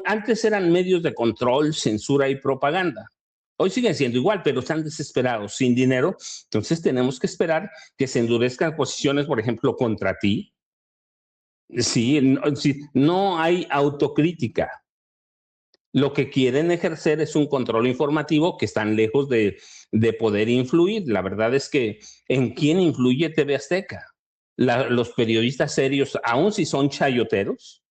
Speaker 2: antes eran medios de control, censura y propaganda. Hoy siguen siendo igual, pero están desesperados, sin dinero. Entonces tenemos que esperar que se endurezcan posiciones, por ejemplo, contra ti. Sí, no hay autocrítica. Lo que quieren ejercer es un control informativo que están lejos de poder influir. La verdad es que ¿en quién influye TV Azteca? Los periodistas serios, aun si son chayoteros,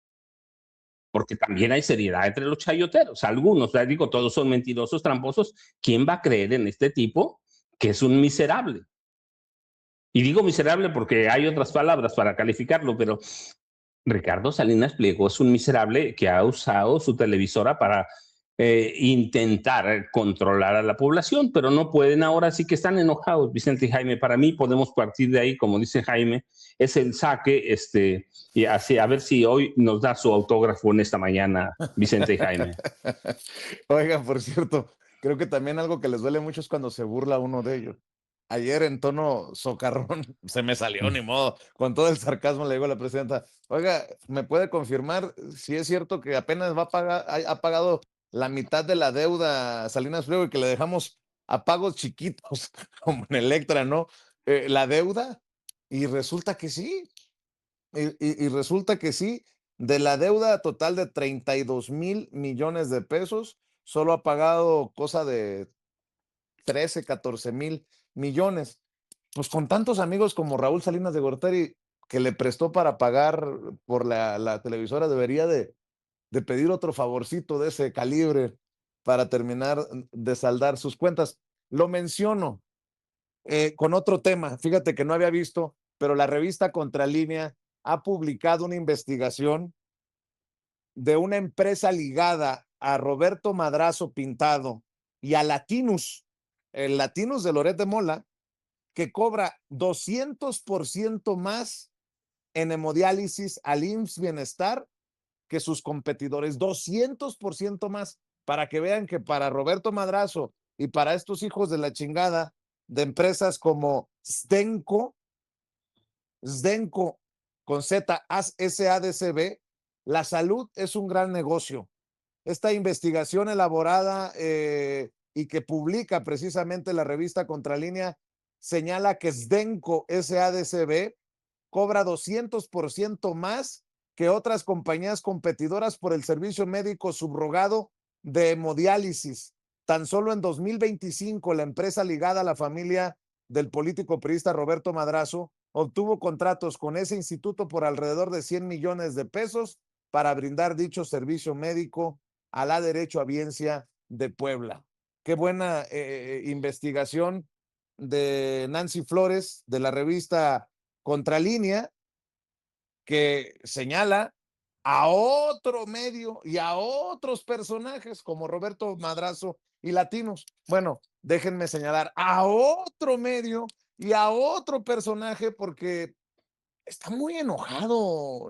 Speaker 2: porque también hay seriedad entre los chayoteros, algunos, digo, todos son mentirosos, tramposos. ¿Quién va a creer en este tipo que es un miserable? Y digo miserable porque hay otras palabras para calificarlo, pero Ricardo Salinas Pliego es un miserable que ha usado su televisora para intentar controlar a la población, pero no pueden. Ahora sí que están enojados, Vicente y Jaime. Para mí podemos partir de ahí, como dice Jaime, es el saque, y así, a ver si hoy nos da su autógrafo en esta mañana, Vicente y Jaime.
Speaker 1: Oigan, por cierto, creo que también algo que les duele mucho es cuando se burla uno de ellos. Ayer en tono socarrón, se me salió, ni modo, con todo el sarcasmo le digo a la presidenta, oiga, ¿me puede confirmar si es cierto que apenas va a pagar, ha pagado la mitad de la deuda Salinas Pliego y que le dejamos a pagos chiquitos, como en Electra, ¿no? La deuda, y resulta que sí, y resulta que sí, de la deuda total de 32,000 millones de pesos, solo ha pagado cosa de 13, 14,000 millones. Pues con tantos amigos como Raúl Salinas de Gortari, que le prestó para pagar por la televisora, debería de pedir otro favorcito de ese calibre para terminar de saldar sus cuentas. Lo menciono con otro tema, fíjate que no había visto, pero la revista Contralínea ha publicado una investigación de una empresa ligada a Roberto Madrazo Pintado y a Latinus, el Latinus de Loret de Mola, que cobra 200% más en hemodiálisis al IMSS Bienestar que sus competidores, 200% más, para que vean que para Roberto Madrazo y para estos hijos de la chingada de empresas como Zdenko con Z, SADCB, la salud es un gran negocio. Esta investigación elaborada y que publica precisamente la revista Contralínea señala que Zdenko SADCB cobra 200% más que otras compañías competidoras por el servicio médico subrogado de hemodiálisis. Tan solo en 2025, la empresa ligada a la familia del político priista Roberto Madrazo obtuvo contratos con ese instituto por alrededor de 100 millones de pesos para brindar dicho servicio médico a la derechohabiencia de Puebla. Qué buena investigación de Nancy Flores, de la revista Contralínea, que señala a otro medio y a otros personajes como Roberto Madrazo y Latinos. Bueno, déjenme señalar a otro medio y a otro personaje porque está muy enojado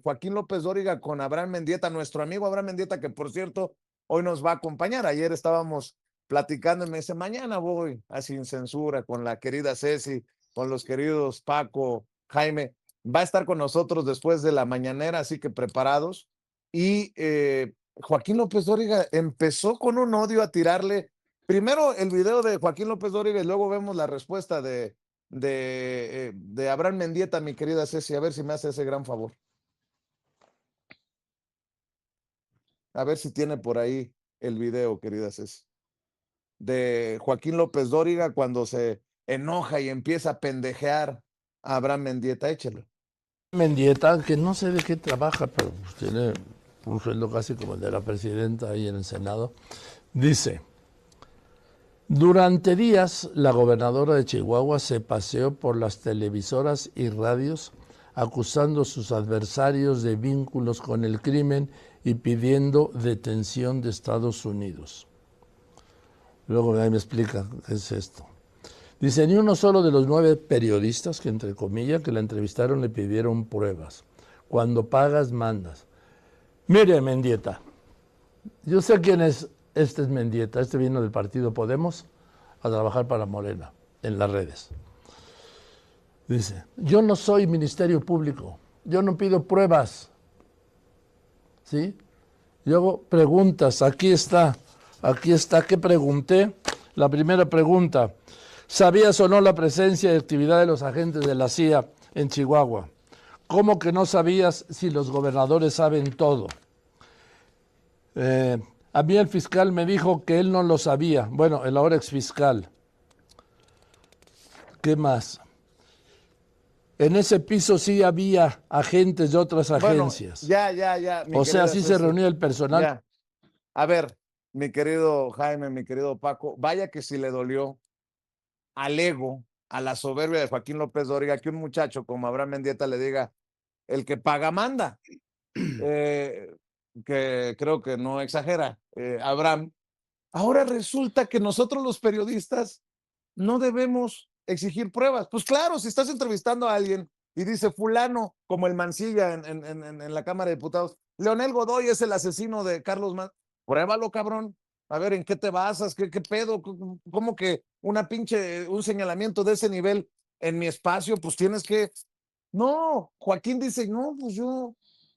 Speaker 1: Joaquín López Dóriga con Abraham Mendieta, nuestro amigo Abraham Mendieta, que por cierto hoy nos va a acompañar. Ayer estábamos platicando y me dice, mañana voy a Sin Censura con la querida Ceci, con los queridos Paco, Jaime. Va a estar con nosotros después de la mañanera, así que preparados. Y Joaquín López Dóriga empezó con un odio a tirarle. Primero el video de Joaquín López Dóriga y luego vemos la respuesta de Abraham Mendieta, mi querida Ceci, a ver si me hace ese gran favor. A ver si tiene por ahí el video, querida Ceci, de Joaquín López Dóriga cuando se enoja y empieza a pendejear a Abraham Mendieta. Échelo.
Speaker 4: Mendieta, que no sé de qué trabaja, pero pues tiene un sueldo casi como el de la presidenta ahí en el Senado, dice: durante días, la gobernadora de Chihuahua se paseó por las televisoras y radios acusando a sus adversarios de vínculos con el crimen y pidiendo detención de Estados Unidos. Luego ahí me explica qué es esto. Dice, ni uno solo de los 9 periodistas, que entre comillas, que la entrevistaron le pidieron pruebas. Cuando pagas, mandas. Mire, Mendieta, yo sé quién es. Este es Mendieta, este vino del partido Podemos a trabajar para Morena en las redes. Dice, yo no soy Ministerio Público, yo no pido pruebas. ¿Sí? Yo hago preguntas, aquí está, ¿qué pregunté? La primera pregunta, ¿sabías o no la presencia y actividad de los agentes de la CIA en Chihuahua? ¿Cómo que no sabías si los gobernadores saben todo? A mí el fiscal me dijo que él no lo sabía. Bueno, el ahora exfiscal. ¿Qué más? En ese piso sí había agentes de otras agencias.
Speaker 1: Ya.
Speaker 4: O sea, sí se reunía el personal.
Speaker 1: Ya. A ver, mi querido Jaime, mi querido Paco, vaya que si le dolió al ego, a la soberbia de Joaquín López Dóriga, que un muchacho como Abraham Mendieta le diga, el que paga manda. Que creo que no exagera, Abraham. Ahora resulta que nosotros los periodistas no debemos exigir pruebas. Pues claro, si estás entrevistando a alguien y dice fulano, como el Mancilla en la Cámara de Diputados, Leonel Godoy es el asesino de Carlos Mann, pruébalo, cabrón. A ver, ¿en qué te basas? ¿Qué pedo? ¿Cómo que un señalamiento de ese nivel en mi espacio? Pues tienes que... No, Joaquín dice, no, pues yo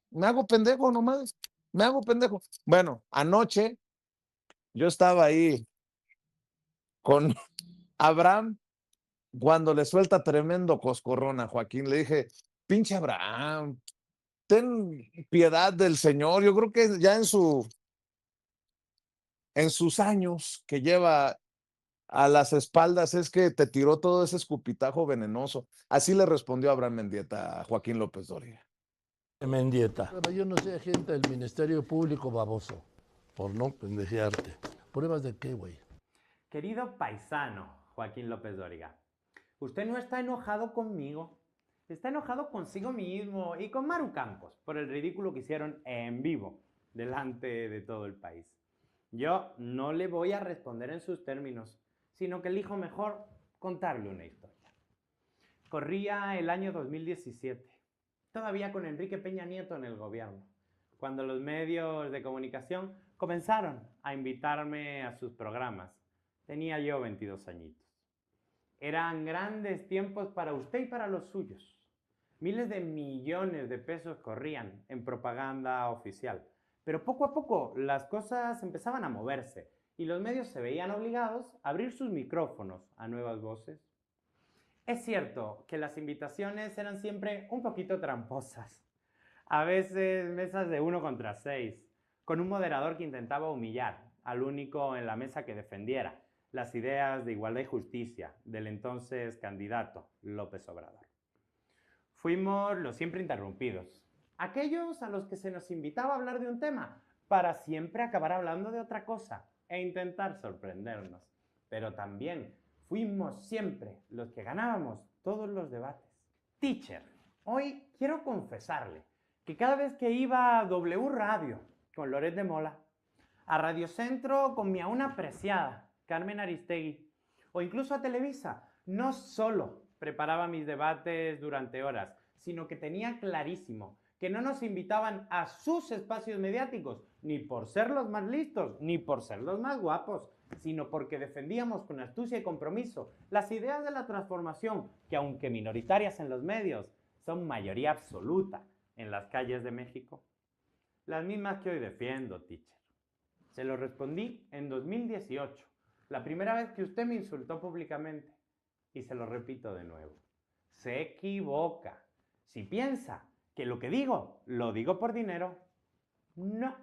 Speaker 1: me hago pendejo nomás, me hago pendejo. Bueno, anoche yo estaba ahí con Abraham cuando le suelta tremendo coscorrón a Joaquín. Le dije, pinche Abraham, ten piedad del Señor. Yo creo que ya en sus años que lleva a las espaldas es que te tiró todo ese escupitajo venenoso. Así le respondió Abraham Mendieta a Joaquín López Dóriga.
Speaker 4: Mendieta. Yo no soy agente del Ministerio Público, baboso, por no pendejearte. ¿Pruebas de qué, güey?
Speaker 5: Querido paisano Joaquín López Dóriga, usted no está enojado conmigo, está enojado consigo mismo y con Maru Campos por el ridículo que hicieron en vivo delante de todo el país. Yo no le voy a responder en sus términos, sino que elijo mejor contarle una historia. Corría el año 2017, todavía con Enrique Peña Nieto en el gobierno, cuando los medios de comunicación comenzaron a invitarme a sus programas. Tenía yo 22 añitos. Eran grandes tiempos para usted y para los suyos. Miles de millones de pesos corrían en propaganda oficial. Pero poco a poco las cosas empezaban a moverse y los medios se veían obligados a abrir sus micrófonos a nuevas voces. Es cierto que las invitaciones eran siempre un poquito tramposas. A veces mesas de 1 contra 6, con un moderador que intentaba humillar al único en la mesa que defendiera las ideas de igualdad y justicia del entonces candidato López Obrador. Fuimos los siempre interrumpidos, aquellos a los que se nos invitaba a hablar de un tema para siempre acabar hablando de otra cosa e intentar sorprendernos. Pero también fuimos siempre los que ganábamos todos los debates. Teacher, hoy quiero confesarle que cada vez que iba a W Radio con Loret de Mola, a Radio Centro con mi aún apreciada Carmen Aristegui, o incluso a Televisa, no solo preparaba mis debates durante horas, sino que tenía clarísimo que no nos invitaban a sus espacios mediáticos, ni por ser los más listos, ni por ser los más guapos, sino porque defendíamos con astucia y compromiso las ideas de la transformación, que aunque minoritarias en los medios, son mayoría absoluta en las calles de México. Las mismas que hoy defiendo, teacher. Se lo respondí en 2018, la primera vez que usted me insultó públicamente. Y se lo repito de nuevo. Se equivoca. Si piensa que lo que digo, lo digo por dinero, no.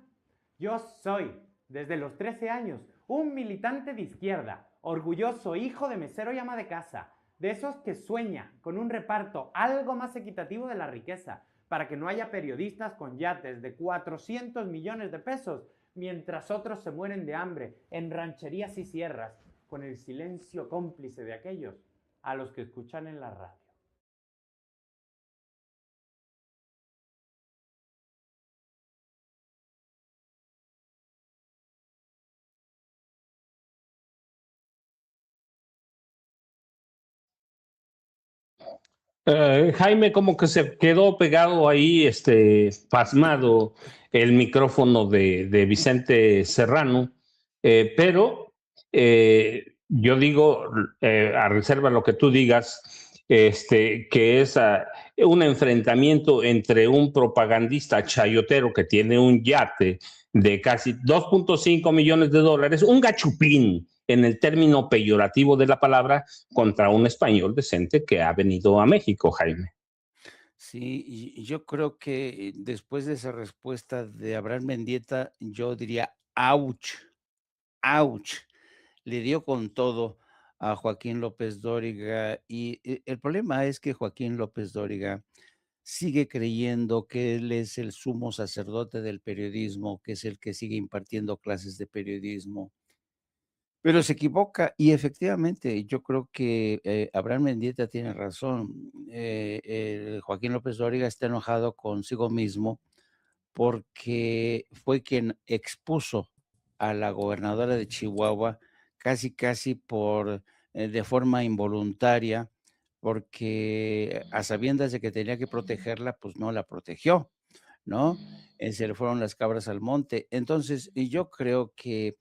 Speaker 5: Yo soy, desde los 13 años, un militante de izquierda, orgulloso hijo de mesero y ama de casa, de esos que sueña con un reparto algo más equitativo de la riqueza, para que no haya periodistas con yates de 400 millones de pesos, mientras otros se mueren de hambre en rancherías y sierras, con el silencio cómplice de aquellos a los que escuchan en la radio.
Speaker 2: Jaime como que se quedó pegado ahí, pasmado el micrófono de Vicente Serrano, pero yo digo, a reserva lo que tú digas, que es un enfrentamiento entre un propagandista chayotero que tiene un yate de casi 2.5 millones de dólares, un gachupín en el término peyorativo de la palabra, contra un español decente que ha venido a México, Jaime.
Speaker 3: Sí, y yo creo que después de esa respuesta de Abraham Mendieta, yo diría, ouch, ouch, le dio con todo a Joaquín López Dóriga y el problema es que Joaquín López Dóriga sigue creyendo que él es el sumo sacerdote del periodismo, que es el que sigue impartiendo clases de periodismo. Pero se equivoca y efectivamente yo creo que Abraham Mendieta tiene razón. Joaquín López Dóriga está enojado consigo mismo porque fue quien expuso a la gobernadora de Chihuahua casi por de forma involuntaria, porque a sabiendas de que tenía que protegerla, pues no la protegió, ¿no? Se le fueron las cabras al monte. Entonces, y yo creo que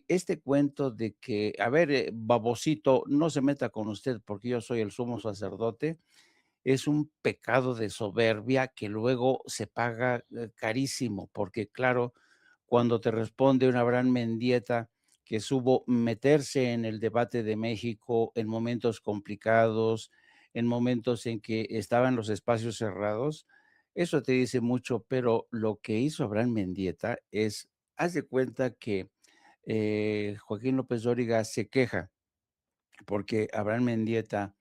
Speaker 3: este cuento de que, a ver, babosito, no se meta con usted porque yo soy el sumo sacerdote, es un pecado de soberbia que luego se paga carísimo, porque claro, cuando te responde un Abraham Mendieta que supo meterse en el debate de México en momentos complicados, en momentos en que estaban los espacios cerrados, eso te dice mucho, pero lo que hizo Abraham Mendieta es, haz de cuenta que Joaquín López Dóriga se queja porque Abraham Mendieta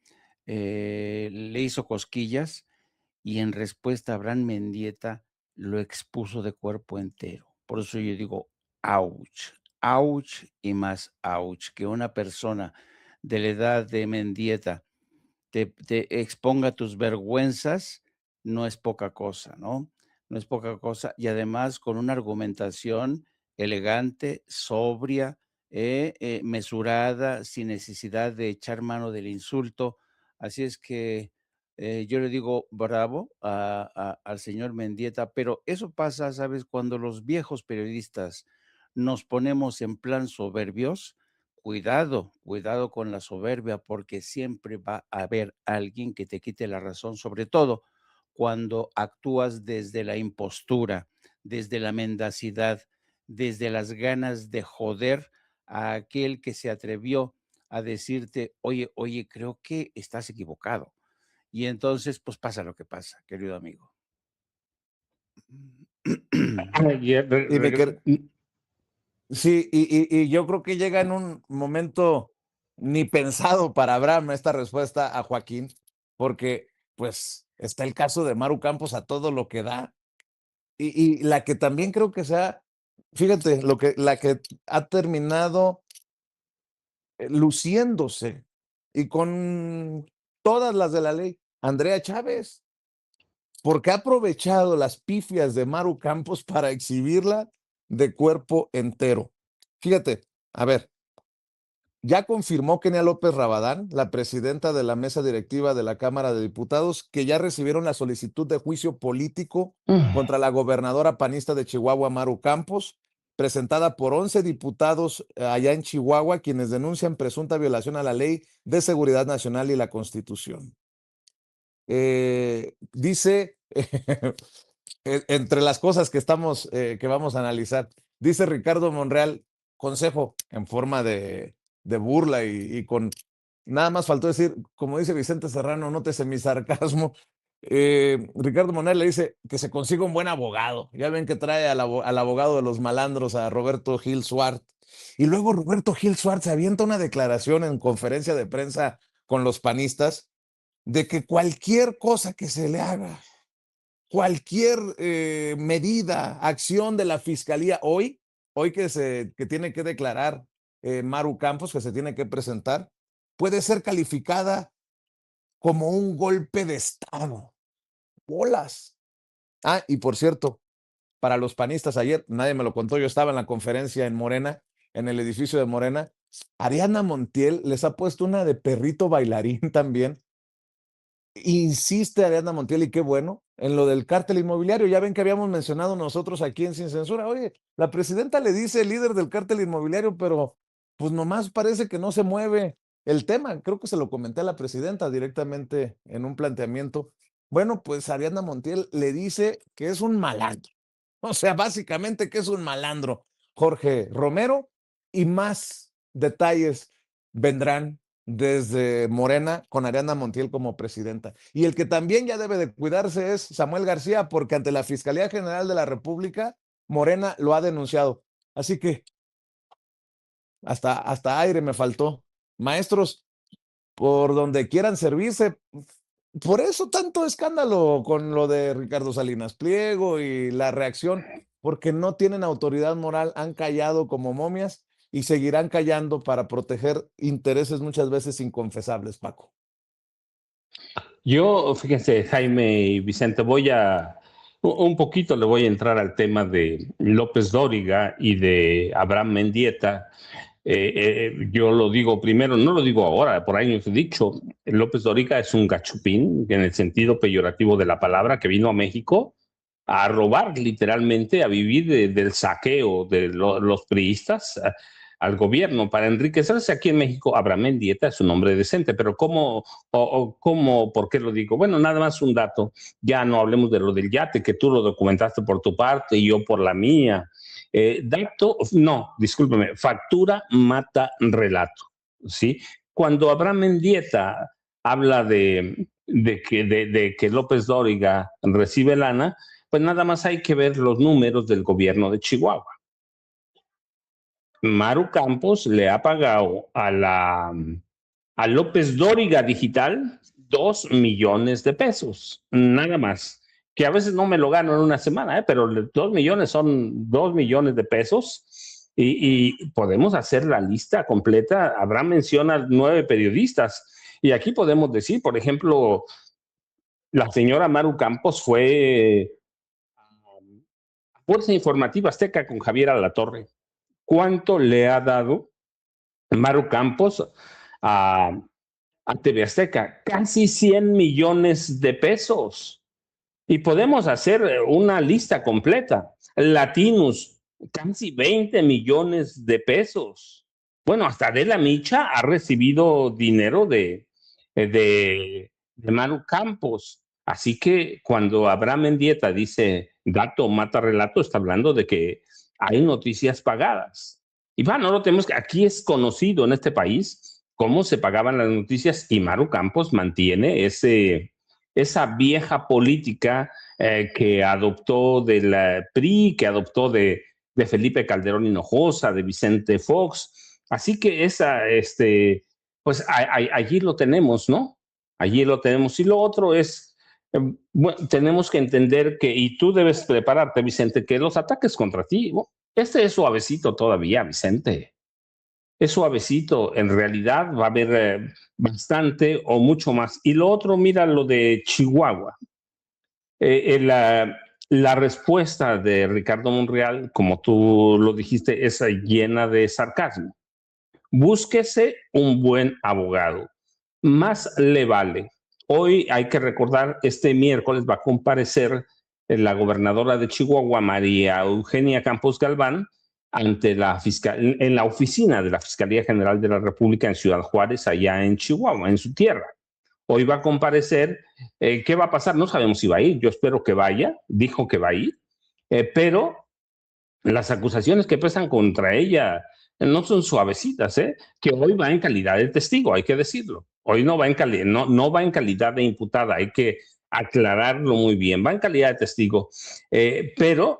Speaker 3: le hizo cosquillas y en respuesta Abraham Mendieta lo expuso de cuerpo entero. Por eso yo digo, ouch, ouch y más ouch, que una persona de la edad de Mendieta te exponga tus vergüenzas, no es poca cosa, ¿no? No es poca cosa. Y además con una argumentación elegante, sobria, mesurada, sin necesidad de echar mano del insulto. Así es que Yo le digo bravo al señor Mendieta, pero eso pasa, ¿sabes? Cuando los viejos periodistas nos ponemos en plan soberbios, cuidado, cuidado con la soberbia, porque siempre va a haber alguien que te quite la razón, sobre todo cuando actúas desde la impostura, desde la mendacidad, desde las ganas de joder a aquel que se atrevió a decirte, oye, creo que estás equivocado. Y entonces, pues pasa lo que pasa, querido amigo.
Speaker 2: Ayer,
Speaker 1: Y sí, y yo creo que llega en un momento ni pensado para Abraham esta respuesta a Joaquín, porque pues está el caso de Maru Campos a todo lo que da. Y la que también creo que sea, fíjate, la que ha terminado luciéndose y con todas las de la ley, Andrea Chávez, porque ha aprovechado las pifias de Maru Campos para exhibirla de cuerpo entero. Fíjate, a ver, ya confirmó Kenia López Rabadán, la presidenta de la mesa directiva de la Cámara de Diputados, que ya recibieron la solicitud de juicio político contra la gobernadora panista de Chihuahua, Maru Campos, presentada por 11 diputados allá en Chihuahua, quienes denuncian presunta violación a la Ley de Seguridad Nacional y la Constitución. Dice, entre las cosas que vamos a analizar, dice Ricardo Monreal, consejo en forma de burla y con nada más faltó decir, como dice Vicente Serrano, nótese mi sarcasmo. Ricardo Monreal le dice que se consiga un buen abogado. Ya ven que trae al abogado de los malandros, a Roberto Gil Suart. Y luego Roberto Gil Suart se avienta una declaración en conferencia de prensa con los panistas de que cualquier cosa que se le haga, cualquier medida, acción de la fiscalía hoy que tiene que declarar Maru Campos, que se tiene que presentar, puede ser calificada como un golpe de Estado. Bolas. Ah, y por cierto, para los panistas ayer, nadie me lo contó, yo estaba en la conferencia en Morena, en el edificio de Morena, Ariadna Montiel les ha puesto una de perrito bailarín también. Insiste Ariadna Montiel, y qué bueno, en lo del cártel inmobiliario. Ya ven que habíamos mencionado nosotros aquí en Sin Censura. Oye, la presidenta le dice líder del cártel inmobiliario, pero pues nomás parece que no se mueve el tema. Creo que se lo comenté a la presidenta directamente en un planteamiento. Bueno, pues Ariadna Montiel le dice que es un malandro. O sea, básicamente que es un malandro. Jorge Romero, y más detalles vendrán desde Morena con Ariadna Montiel como presidenta. Y el que también ya debe de cuidarse es Samuel García, porque ante la Fiscalía General de la República, Morena lo ha denunciado. Así que hasta aire me faltó. Maestros, por donde quieran servirse, por eso tanto escándalo con lo de Ricardo Salinas Pliego y la reacción, porque no tienen autoridad moral, han callado como momias y seguirán callando para proteger intereses muchas veces inconfesables, Paco.
Speaker 2: Yo, fíjense, Jaime y Vicente, un poquito le voy a entrar al tema de López Dóriga y de Abraham Mendieta. Yo lo digo primero, no lo digo ahora, por años he dicho, López Dóriga es un gachupín, en el sentido peyorativo de la palabra, que vino a México a robar literalmente, a vivir del saqueo de los priistas al gobierno para enriquecerse. Aquí en México, Abraham Mendieta es un hombre decente, pero ¿por qué lo digo? Bueno, nada más un dato, ya no hablemos de lo del yate, que tú lo documentaste por tu parte y yo por la mía. Discúlpeme, factura mata relato, ¿sí? Cuando Abraham Mendieta habla de que López Dóriga recibe lana, pues nada más hay que ver los números del gobierno de Chihuahua. Maru Campos le ha pagado a López Dóriga Digital 2 millones de pesos, nada más. Que a veces no me lo gano en una semana, pero 2 millones son 2 millones de pesos y podemos hacer la lista completa. Abraham menciona 9 periodistas y aquí podemos decir, por ejemplo, la señora Maru Campos fue a Fuerza Informativa Azteca con Javier Alatorre. ¿Cuánto le ha dado Maru Campos a a TV Azteca, casi 100 millones de pesos. Y podemos hacer una lista completa. Latinus, casi 20 millones de pesos. Bueno, hasta Adela Micha ha recibido dinero de Maru Campos. Así que cuando Abraham Mendieta dice gato mata relato, está hablando de que hay noticias pagadas. Y bueno, no lo tenemos que, aquí es conocido en este país cómo se pagaban las noticias y Maru Campos mantiene esa vieja política que adoptó de la PRI, que adoptó de Felipe Calderón Hinojosa, de Vicente Fox. Así que pues allí lo tenemos, ¿no? Allí lo tenemos. Y lo otro es, bueno, tenemos que entender que, y tú debes prepararte, Vicente, que los ataques contra ti, ¿no? Este es suavecito todavía, Vicente. Es suavecito. En realidad va a haber bastante o mucho más. Y lo otro, mira lo de Chihuahua. La respuesta de Ricardo Monreal, como tú lo dijiste, es llena de sarcasmo. Búsquese un buen abogado. Más le vale. Hoy hay que recordar, este miércoles va a comparecer la gobernadora de Chihuahua, María Eugenia Campos Galván, ante en la oficina de la Fiscalía General de la República en Ciudad Juárez, allá en Chihuahua, en su tierra. Hoy va a comparecer. ¿Qué va a pasar? No sabemos si va a ir. Yo espero que vaya. Dijo que va a ir. Pero las acusaciones que pesan contra ella no son suavecitas, que hoy va en calidad de testigo, hay que decirlo. Hoy no va no va en calidad de imputada, hay que aclararlo muy bien. Va en calidad de testigo, pero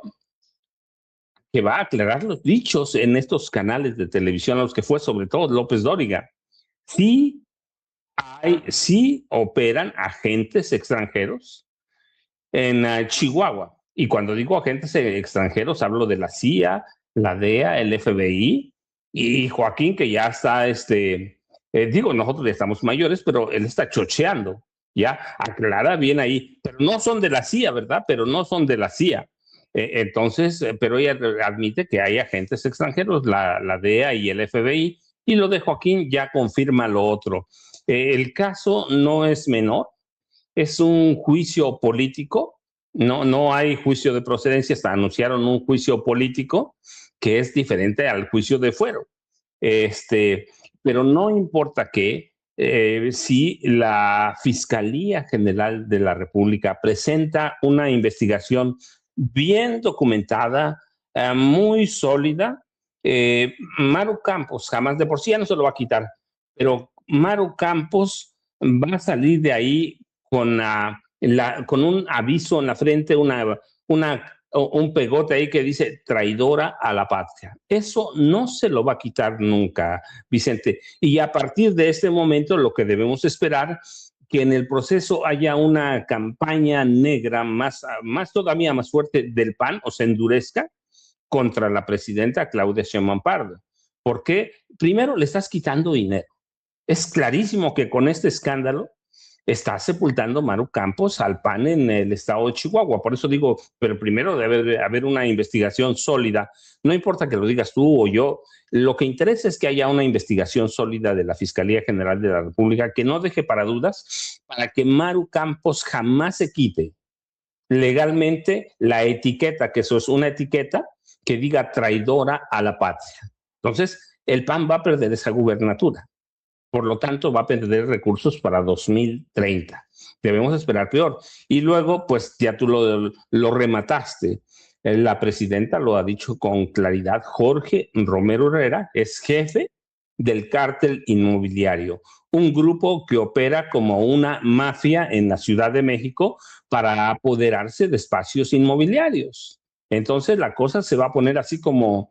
Speaker 2: que va a aclarar los dichos en estos canales de televisión a los que fue sobre todo López Dóriga. Sí operan agentes extranjeros en Chihuahua. Y cuando digo agentes extranjeros, hablo de la CIA, la DEA, el FBI y Joaquín, que ya está, digo, nosotros ya estamos mayores, pero él está chocheando, ya aclara bien ahí, pero no son de la CIA, ¿verdad? Pero no son de la CIA. Entonces, pero ella admite que hay agentes extranjeros, la DEA y el FBI, y lo de Joaquín ya confirma lo otro. El caso no es menor, es un juicio político, no hay juicio de procedencia, hasta anunciaron un juicio político que es diferente al juicio de fuero. Pero no importa que si la Fiscalía General de la República presenta una investigación bien documentada, muy sólida, Maru Campos, jamás de por sí ya no se lo va a quitar, pero Maru Campos va a salir de ahí con un aviso en la frente, un pegote ahí que dice traidora a la patria. Eso no se lo va a quitar nunca, Vicente. Y a partir de este momento lo que debemos esperar que en el proceso haya una campaña negra todavía más fuerte del PAN, o se endurezca contra la presidenta Claudia Sheinbaum Pardo. ¿Por qué? Primero, le estás quitando dinero. Es clarísimo que con este escándalo está sepultando Maru Campos al PAN en el estado de Chihuahua. Por eso digo, pero primero debe haber una investigación sólida. No importa que lo digas tú o yo, lo que interesa es que haya una investigación sólida de la Fiscalía General de la República que no deje para dudas, para que Maru Campos jamás se quite legalmente la etiqueta, que eso es una etiqueta que diga traidora a la patria. Entonces, el PAN va a perder esa gubernatura. Por lo tanto, va a perder recursos para 2030. Debemos esperar peor. Y luego, pues ya tú lo remataste. La presidenta lo ha dicho con claridad. Jorge Romero Herrera es jefe del cártel inmobiliario, un grupo que opera como una mafia en la Ciudad de México para apoderarse de espacios inmobiliarios. Entonces la cosa se va a poner así como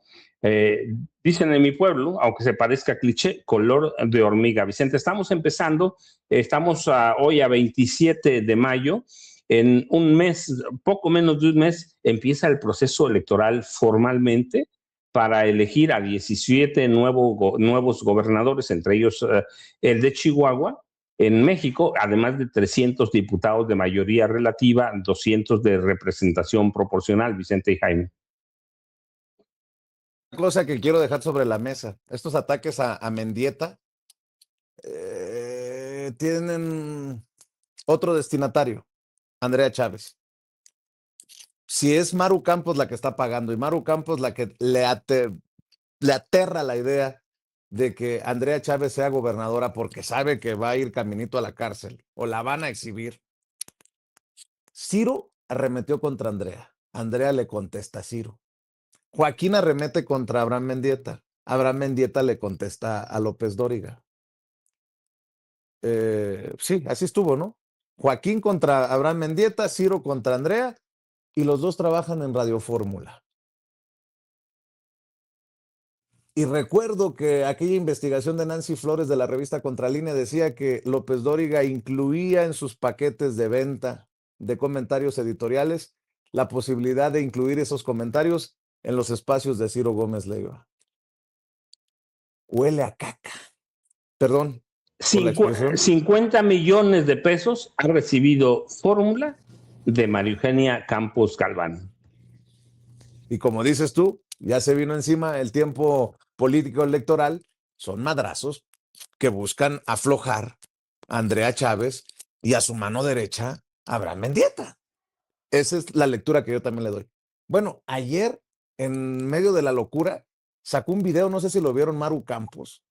Speaker 2: dicen en mi pueblo, aunque se parezca cliché, color de hormiga. Vicente, estamos empezando, estamos hoy a 27 de mayo, en un mes, poco menos de un mes, empieza el proceso electoral formalmente para elegir a 17 nuevos gobernadores, entre ellos el de Chihuahua, en México, además de 300 diputados de mayoría relativa, 200 de representación proporcional, Vicente y Jaime.
Speaker 1: Cosa que quiero dejar sobre la mesa, estos ataques a Mendieta, tienen otro destinatario, Andrea Chávez. Si es Maru Campos la que está pagando y Maru Campos la que le aterra la idea de que Andrea Chávez sea gobernadora porque sabe que va a ir caminito a la cárcel o la van a exhibir. Ciro arremetió contra Andrea. Andrea le contesta a Ciro. Joaquín arremete contra Abraham Mendieta. Abraham Mendieta le contesta a López Dóriga. Sí, así estuvo, ¿no? Joaquín contra Abraham Mendieta, Ciro contra Andrea, y los dos trabajan en Radio Fórmula. Y recuerdo que aquella investigación de Nancy Flores de la revista Contralínea decía que López Dóriga incluía en sus paquetes de venta de comentarios editoriales la posibilidad de incluir esos comentarios en los espacios de Ciro Gómez Leiva. Huele a caca. Perdón por la expresión.
Speaker 2: 50 millones de pesos ha recibido Fórmula de María Eugenia Campos Galván.
Speaker 1: Y como dices tú, ya se vino encima el tiempo político electoral, son madrazos que buscan aflojar a Andrea Chávez y a su mano derecha a Abraham Mendieta. Esa es la lectura que yo también le doy. Bueno, ayer, en medio de la locura, sacó un video, no sé si lo vieron, Maru Campos,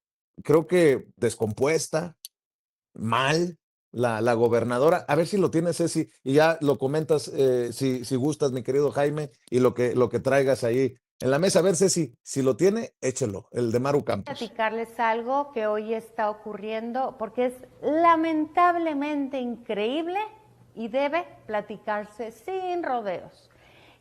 Speaker 1: creo que descompuesta, mal, la gobernadora. A ver si lo tienes, Ceci, y ya lo comentas si gustas, mi querido Jaime, y lo que traigas ahí en la mesa. A ver, Ceci, si lo tiene, échelo, el de Maru Campos.
Speaker 6: Platicarles algo que hoy está ocurriendo porque es lamentablemente increíble y debe platicarse sin rodeos.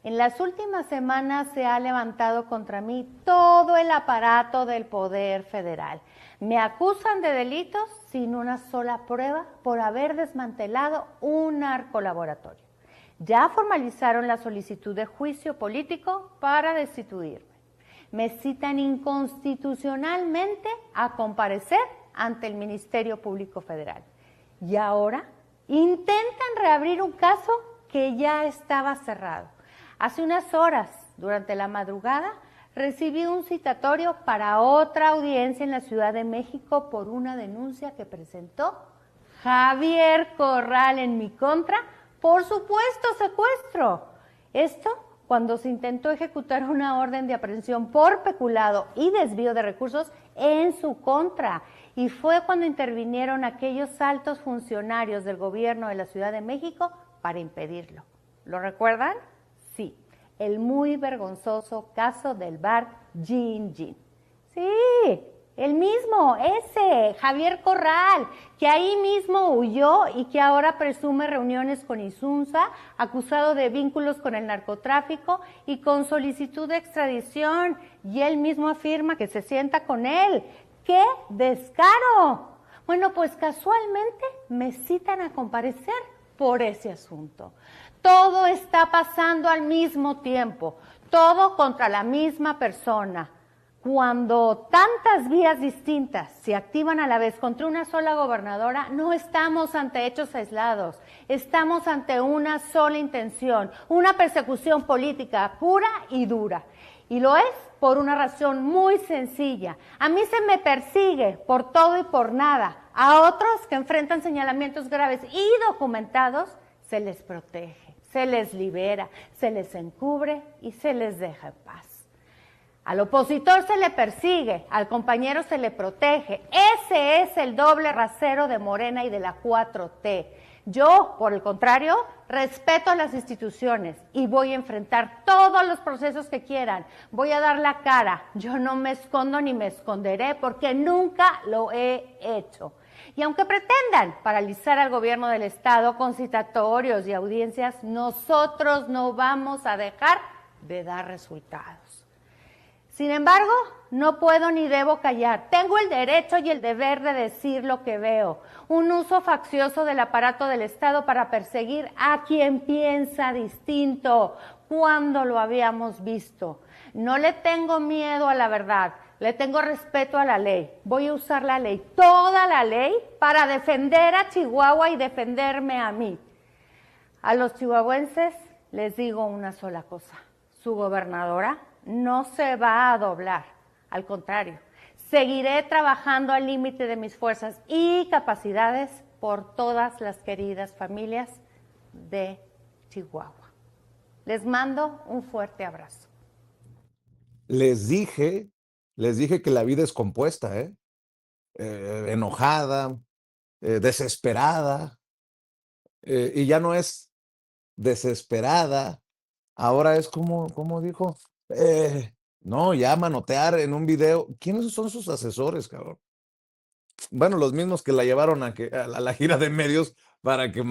Speaker 6: En las últimas semanas se ha levantado contra mí todo el aparato del Poder Federal. Me acusan de delitos sin una sola prueba por haber desmantelado un narcolaboratorio. Ya formalizaron la solicitud de juicio político para destituirme. Me citan inconstitucionalmente a comparecer ante el Ministerio Público Federal. Y ahora intentan reabrir un caso que ya estaba cerrado. Hace unas horas, durante la madrugada, recibí un citatorio para otra audiencia en la Ciudad de México por una denuncia que presentó Javier Corral en mi contra por supuesto secuestro. Esto cuando se intentó ejecutar una orden de aprehensión por peculado y desvío de recursos en su contra. Y fue cuando intervinieron aquellos altos funcionarios del gobierno de la Ciudad de México para impedirlo. ¿Lo recuerdan? Sí, el muy vergonzoso caso del bar Gin Gin. Sí, el mismo, ese, Javier Corral, que ahí mismo huyó y que ahora presume reuniones con Insunza, acusado de vínculos con el narcotráfico y con solicitud de extradición. Y él mismo afirma que se sienta con él. ¡Qué descaro! Bueno, pues casualmente me citan a comparecer por ese asunto. Todo está pasando al mismo tiempo, todo contra la misma persona. Cuando tantas vías distintas se activan a la vez contra una sola gobernadora, no estamos ante hechos aislados, estamos ante una sola intención, una persecución política pura y dura. Y lo es por una razón muy sencilla. A mí se me persigue por todo y por nada. A otros que enfrentan señalamientos graves y documentados, se les protege, se les libera, se les encubre y se les deja en paz. Al opositor se le persigue, al compañero se le protege. Ese es el doble rasero de Morena y de la 4T. Yo, por el contrario, respeto a las instituciones y voy a enfrentar todos los procesos que quieran. Voy a dar la cara. Yo no me escondo ni me esconderé porque nunca lo he hecho. Y aunque pretendan paralizar al gobierno del Estado con citatorios y audiencias, nosotros no vamos a dejar de dar resultados. Sin embargo, no puedo ni debo callar. Tengo el derecho y el deber de decir lo que veo. Un uso faccioso del aparato del Estado para perseguir a quien piensa distinto. ¿Cuándo lo habíamos visto? No le tengo miedo a la verdad, le tengo respeto a la ley. Voy a usar la ley, toda la ley, para defender a Chihuahua y defenderme a mí. A los chihuahuenses les digo una sola cosa. Su gobernadora no se va a doblar, al contrario, Seguiré trabajando al límite de mis fuerzas y capacidades por todas las queridas familias de Chihuahua. Les mando un fuerte abrazo.
Speaker 1: Les dije que la vida es compuesta, enojada, desesperada, y ya no es desesperada, ahora es como dijo, no, ya manotear en un video. ¿Quiénes son sus asesores, cabrón? Bueno, los mismos que la llevaron a la gira de medios para que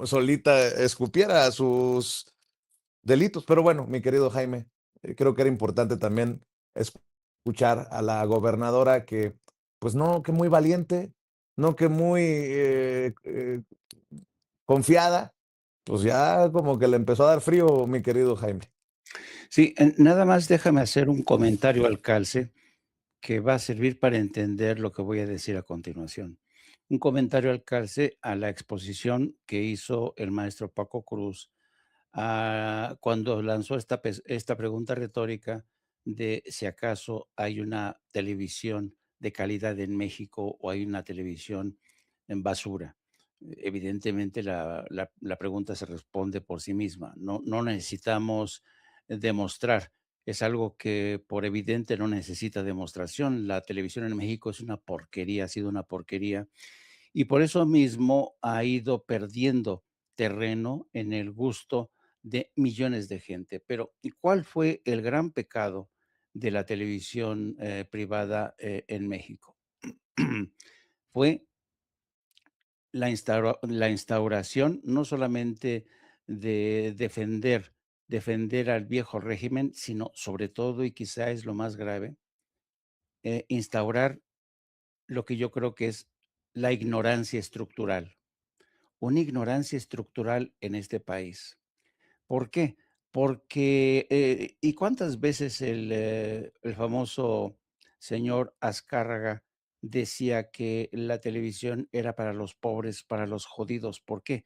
Speaker 1: solita escupiera sus delitos. Pero bueno, mi querido Jaime, creo que era importante también escuchar a la gobernadora que, pues no, que muy valiente, no que muy confiada, pues ya como que le empezó a dar frío, mi querido Jaime.
Speaker 3: Sí, nada más déjame hacer un comentario al calce que va a servir para entender lo que voy a decir a continuación. Un comentario al calce a la exposición que hizo el maestro Paco Cruz cuando lanzó esta pregunta retórica de si acaso hay una televisión de calidad en México o hay una televisión en basura. Evidentemente la pregunta se responde por sí misma. No necesitamos demostrar. Es algo que por evidente no necesita demostración. La televisión en México es una porquería, ha sido una porquería y por eso mismo ha ido perdiendo terreno en el gusto de millones de gente. Pero, ¿y cuál fue el gran pecado de la televisión privada en México? Fue la instauración no solamente de defender al viejo régimen, sino sobre todo, y quizá es lo más grave, instaurar lo que yo creo que es la ignorancia estructural, una ignorancia estructural en este país. ¿Por qué? Porque, ¿y cuántas veces el famoso señor Azcárraga decía que la televisión era para los pobres, para los jodidos? ¿Por qué?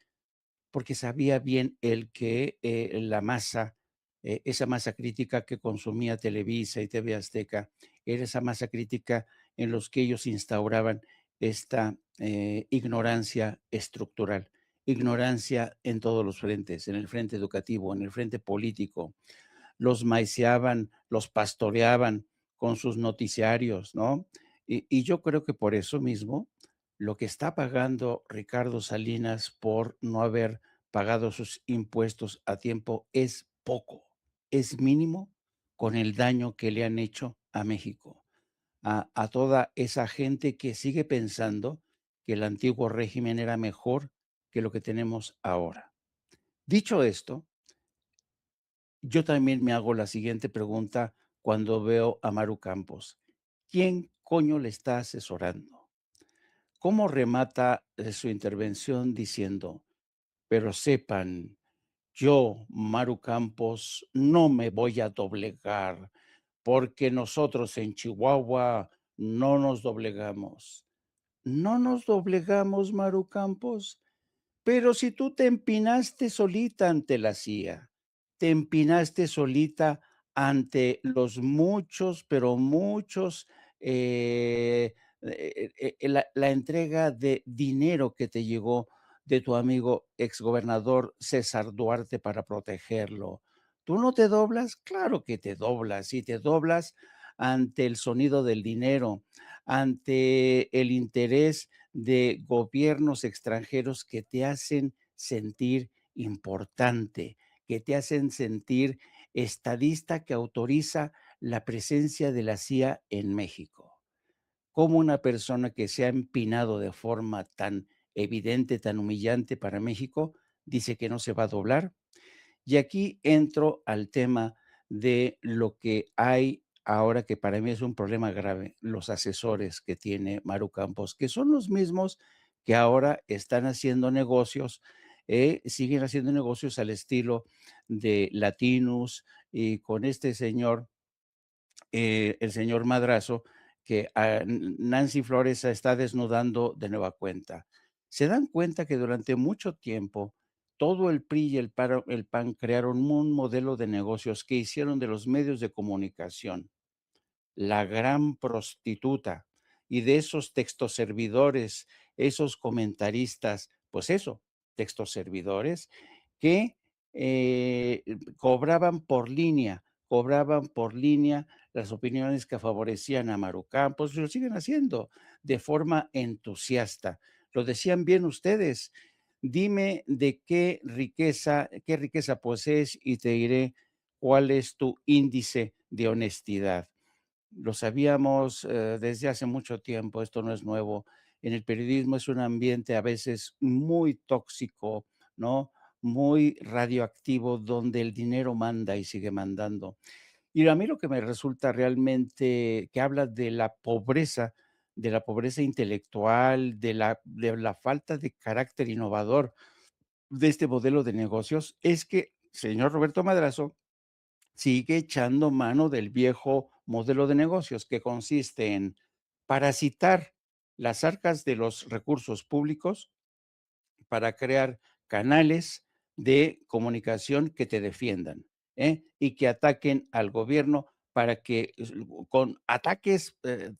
Speaker 3: Porque sabía bien él que la masa, esa masa crítica que consumía Televisa y TV Azteca, era esa masa crítica en los que ellos instauraban esta ignorancia estructural, ignorancia en todos los frentes, en el frente educativo, en el frente político, los maiceaban, los pastoreaban con sus noticiarios, ¿no? Y yo creo que por eso mismo lo que está pagando Ricardo Salinas por no haber pagado sus impuestos a tiempo es poco, es mínimo con el daño que le han hecho a México, a toda esa gente que sigue pensando que el antiguo régimen era mejor que lo que tenemos ahora. Dicho esto, yo también me hago la siguiente pregunta cuando veo a Maru Campos. ¿Quién coño le está asesorando? ¿Cómo remata su intervención diciendo, pero sepan, yo, Maru Campos, no me voy a doblegar porque nosotros en Chihuahua no nos doblegamos? ¿No nos doblegamos, Maru Campos? Pero si tú te empinaste solita ante la CIA, te empinaste solita ante los muchos, pero muchos, la entrega de dinero que te llegó de tu amigo exgobernador César Duarte para protegerlo. ¿Tú no te doblas? Claro que te doblas, y te doblas ante el sonido del dinero, ante el interés de gobiernos extranjeros que te hacen sentir importante, que te hacen sentir estadista que autoriza la presencia de la CIA en México. ¿Cómo una persona que se ha empinado de forma tan evidente, tan humillante para México, dice que no se va a doblar? Y aquí entro al tema de lo que hay ahora, que para mí es un problema grave, los asesores que tiene Maru Campos, que son los mismos que ahora están haciendo negocios, siguen haciendo negocios al estilo de Latinus y con este señor, el señor Madrazo, que Nancy Flores está desnudando de nueva cuenta. Se dan cuenta que durante mucho tiempo todo el PRI y el PAN crearon un modelo de negocios que hicieron de los medios de comunicación la gran prostituta, y de esos textoservidores, esos comentaristas, pues eso, textoservidores que eh, cobraban por línea las opiniones que favorecían a Maru Campos, y lo siguen haciendo de forma entusiasta. Lo decían bien ustedes. Dime de qué riqueza posees y te diré cuál es tu índice de honestidad. Lo sabíamos desde hace mucho tiempo, esto no es nuevo. En el periodismo es un ambiente a veces muy tóxico, ¿no? Muy radioactivo, donde el dinero manda y sigue mandando. Y a mí lo que me resulta realmente que habla de la pobreza intelectual, de la falta de carácter innovador de este modelo de negocios, es que, señor Roberto Madrazo, sigue echando mano del viejo modelo de negocios que consiste en parasitar las arcas de los recursos públicos para crear canales de comunicación que te defiendan, y que ataquen al gobierno para que con ataques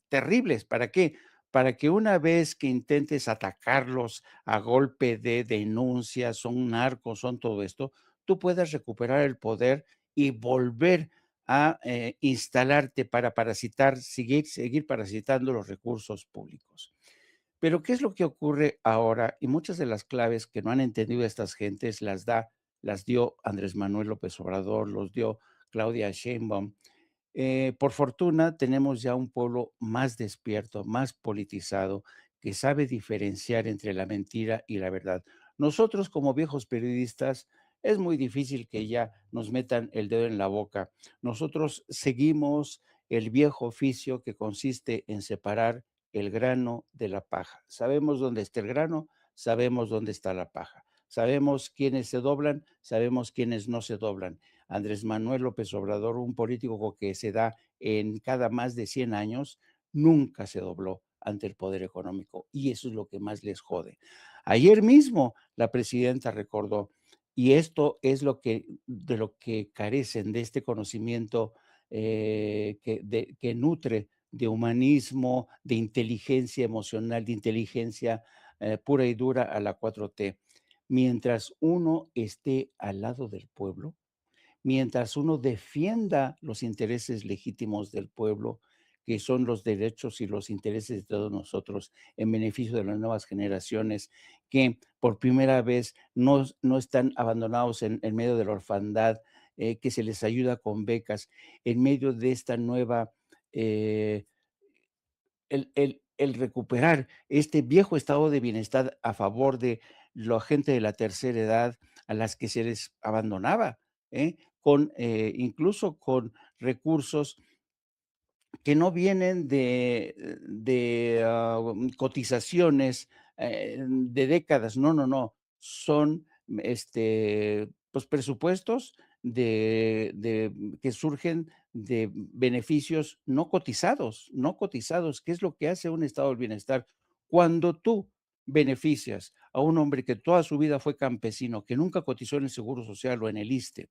Speaker 3: terribles, ¿para qué? Para que una vez que intentes atacarlos a golpe de denuncias, son narcos, son todo esto, tú puedas recuperar el poder y volver a instalarte para parasitar, seguir parasitando los recursos públicos. Pero, ¿qué es lo que ocurre ahora? Y muchas de las claves que no han entendido estas gentes las dio Andrés Manuel López Obrador, los dio Claudia Sheinbaum. Por fortuna, tenemos ya un pueblo más despierto, más politizado, que sabe diferenciar entre la mentira y la verdad. Nosotros, como viejos periodistas, es muy difícil que ya nos metan el dedo en la boca. Nosotros seguimos el viejo oficio que consiste en separar el grano de la paja. Sabemos dónde está el grano, sabemos dónde está la paja. Sabemos quiénes se doblan, sabemos quiénes no se doblan. Andrés Manuel López Obrador, un político que se da en cada más de 100 años, nunca se dobló ante el poder económico, y eso es lo que más les jode. Ayer mismo la presidenta recordó, y esto es de lo que carecen, de este conocimiento que nutre de humanismo, de inteligencia emocional, de inteligencia pura y dura a la 4T. Mientras uno esté al lado del pueblo, mientras uno defienda los intereses legítimos del pueblo, que son los derechos y los intereses de todos nosotros en beneficio de las nuevas generaciones, que por primera vez no están abandonados en medio de la orfandad, que se les ayuda con becas, en medio de esta nueva eh, el recuperar este viejo estado de bienestar a favor de la gente de la tercera edad a las que se les abandonaba, incluso con recursos que no vienen de cotizaciones, de décadas, no, no, no, son, pues, presupuestos que surgen de beneficios no cotizados, ¿qué es lo que hace un estado del bienestar? Cuando tú beneficias a un hombre que toda su vida fue campesino, que nunca cotizó en el Seguro Social o en el ISSSTE,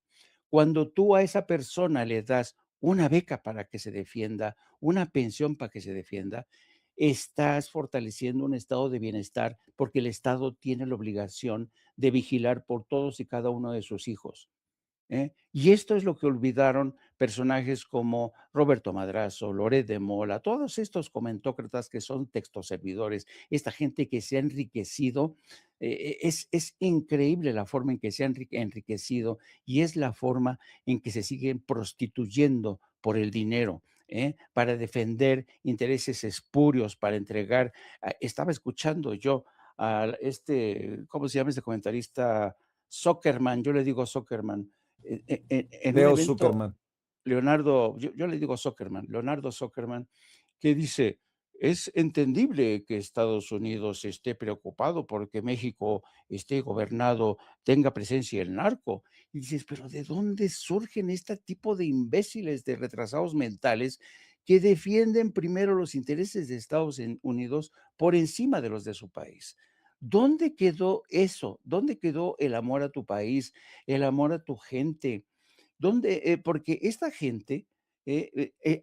Speaker 3: cuando tú a esa persona le das una beca para que se defienda, una pensión para que se defienda, estás fortaleciendo un estado de bienestar porque el Estado tiene la obligación de vigilar por todos y cada uno de sus hijos. Y esto es lo que olvidaron personajes como Roberto Madrazo, Loret de Mola, todos estos comentócratas que son textoservidores, esta gente que se ha enriquecido, es increíble la forma en que se ha enriquecido y es la forma en que se siguen prostituyendo por el dinero. Para defender intereses espurios, para entregar. Estaba escuchando yo a ¿cómo se llama este comentarista? Zuckerman, yo le digo Zuckerman, en un
Speaker 7: Leo
Speaker 3: evento,
Speaker 7: Zuckerman.
Speaker 3: yo le digo Zuckerman, Leonardo Zuckerman, que dice, es entendible que Estados Unidos esté preocupado porque México esté gobernado, tenga presencia el narco. Y dices, pero ¿de dónde surgen este tipo de imbéciles, de retrasados mentales que defienden primero los intereses de Estados Unidos por encima de los de su país? ¿Dónde quedó eso? ¿Dónde quedó el amor a tu país, el amor a tu gente? ¿Dónde? Porque esta gente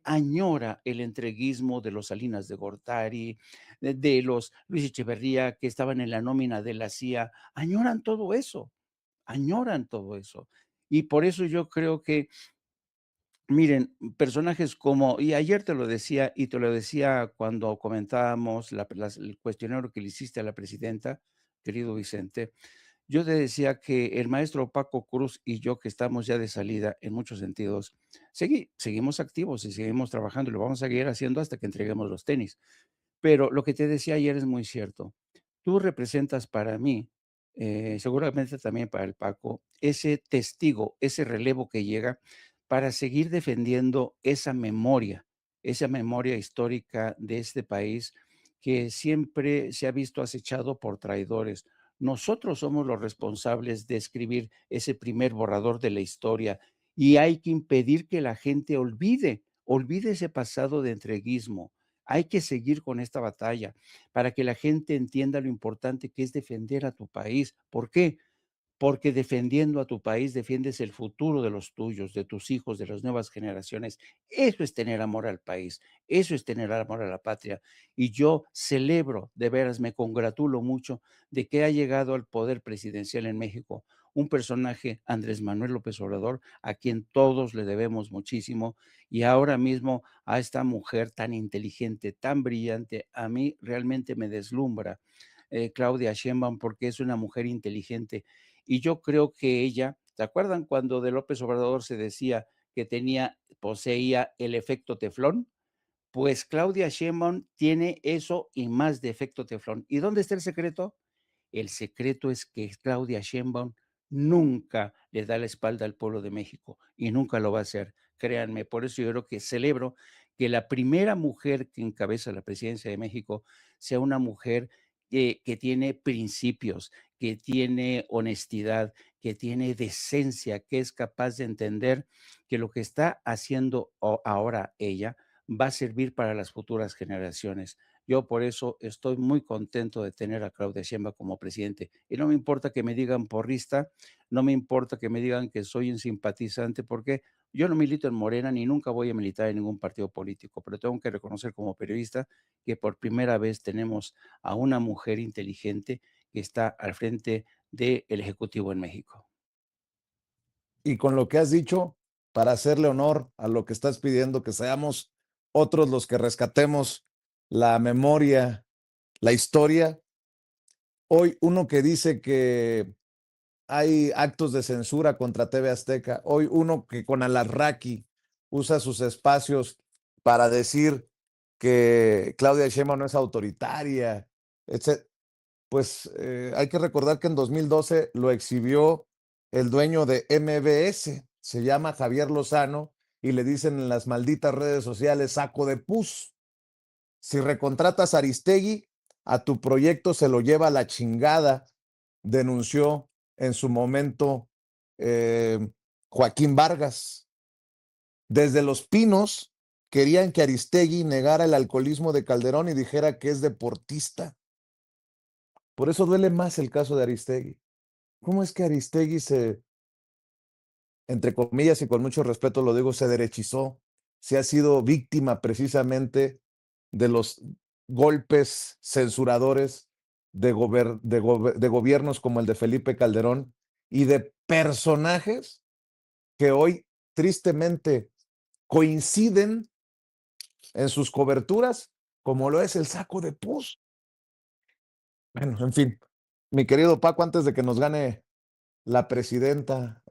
Speaker 3: añora el entreguismo de los Salinas de Gortari, de los Luis Echeverría, que estaban en la nómina de la CIA, añoran todo eso, añoran todo eso. Y por eso yo creo que, miren, personajes como, y ayer te lo decía, y te lo decía cuando comentábamos el cuestionario que le hiciste a la presidenta, querido Vicente, yo te decía que el maestro Paco Cruz y yo, que estamos ya de salida en muchos sentidos, seguimos activos y seguimos trabajando y lo vamos a seguir haciendo hasta que entreguemos los tenis. Pero lo que te decía ayer es muy cierto. Tú representas para mí, seguramente también para el Paco, ese testigo, ese relevo que llega para seguir defendiendo esa memoria histórica de este país que siempre se ha visto acechado por traidores. Nosotros somos los responsables de escribir ese primer borrador de la historia y hay que impedir que la gente olvide ese pasado de entreguismo. Hay que seguir con esta batalla para que la gente entienda lo importante que es defender a tu país. ¿Por qué? Porque defendiendo a tu país defiendes el futuro de los tuyos, de tus hijos, de las nuevas generaciones. Eso es tener amor al país, eso es tener amor a la patria. Y yo celebro, de veras, me congratulo mucho de que ha llegado al poder presidencial en México un personaje, Andrés Manuel López Obrador, a quien todos le debemos muchísimo, y ahora mismo a esta mujer tan inteligente, tan brillante, a mí realmente me deslumbra. Claudia Sheinbaum, porque es una mujer inteligente. Y yo creo que ella, ¿se acuerdan cuando de López Obrador se decía que poseía el efecto teflón? Pues Claudia Sheinbaum tiene eso y más de efecto teflón. ¿Y dónde está el secreto? El secreto es que Claudia Sheinbaum nunca le da la espalda al pueblo de México y nunca lo va a hacer, créanme. Por eso yo creo que celebro que la primera mujer que encabeza la presidencia de México sea una mujer que tiene principios, que tiene honestidad, que tiene decencia, que es capaz de entender que lo que está haciendo ahora ella va a servir para las futuras generaciones. Yo por eso estoy muy contento de tener a Claudia Sheinbaum como presidente. Y no me importa que me digan porrista, no me importa que me digan que soy un simpatizante, porque yo no milito en Morena ni nunca voy a militar en ningún partido político, pero tengo que reconocer como periodista que por primera vez tenemos a una mujer inteligente que está al frente del Ejecutivo en México.
Speaker 1: Y con lo que has dicho, para hacerle honor a lo que estás pidiendo, que seamos otros los que rescatemos la memoria, la historia. Hoy uno que dice que hay actos de censura contra TV Azteca, hoy uno que con Alarraqui usa sus espacios para decir que Claudia Sheinbaum no es autoritaria, etc. Pues hay que recordar que en 2012 lo exhibió el dueño de MBS, se llama Javier Lozano, y le dicen en las malditas redes sociales saco de pus. Si recontratas a Aristegui, a tu proyecto se lo lleva a la chingada, denunció en su momento Joaquín Vargas. Desde Los Pinos querían que Aristegui negara el alcoholismo de Calderón y dijera que es deportista. Por eso duele más el caso de Aristegui. ¿Cómo es que Aristegui entre comillas y con mucho respeto lo digo, se derechizó? Se ha sido víctima precisamente de los golpes censuradores de gobiernos como el de Felipe Calderón y de personajes que hoy tristemente coinciden en sus coberturas, como lo es el saco de pus. Bueno, en fin, mi querido Paco, antes de que nos gane la presidenta,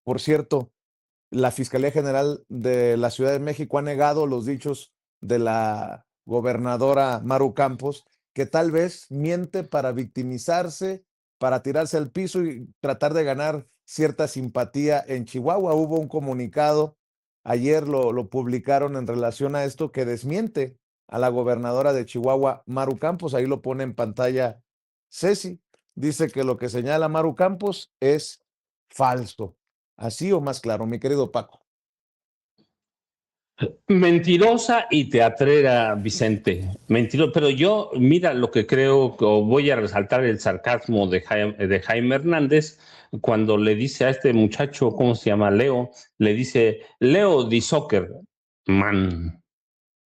Speaker 1: por cierto, la Fiscalía General de la Ciudad de México ha negado los dichos de la gobernadora Maru Campos, que tal vez miente para victimizarse, para tirarse al piso y tratar de ganar cierta simpatía en Chihuahua. Hubo un comunicado, ayer lo publicaron en relación a esto, que desmiente a la gobernadora de Chihuahua, Maru Campos. Ahí lo pone en pantalla Ceci. Dice que lo que señala Maru Campos es falso. ¿Así o más claro, mi querido Paco?
Speaker 2: Mentirosa y teatrera, Vicente. Mentirosa, pero yo, mira, lo que creo, o voy a resaltar el sarcasmo de Jaime Hernández cuando le dice a este muchacho, ¿cómo se llama? Leo, le dice, Leo di soccer.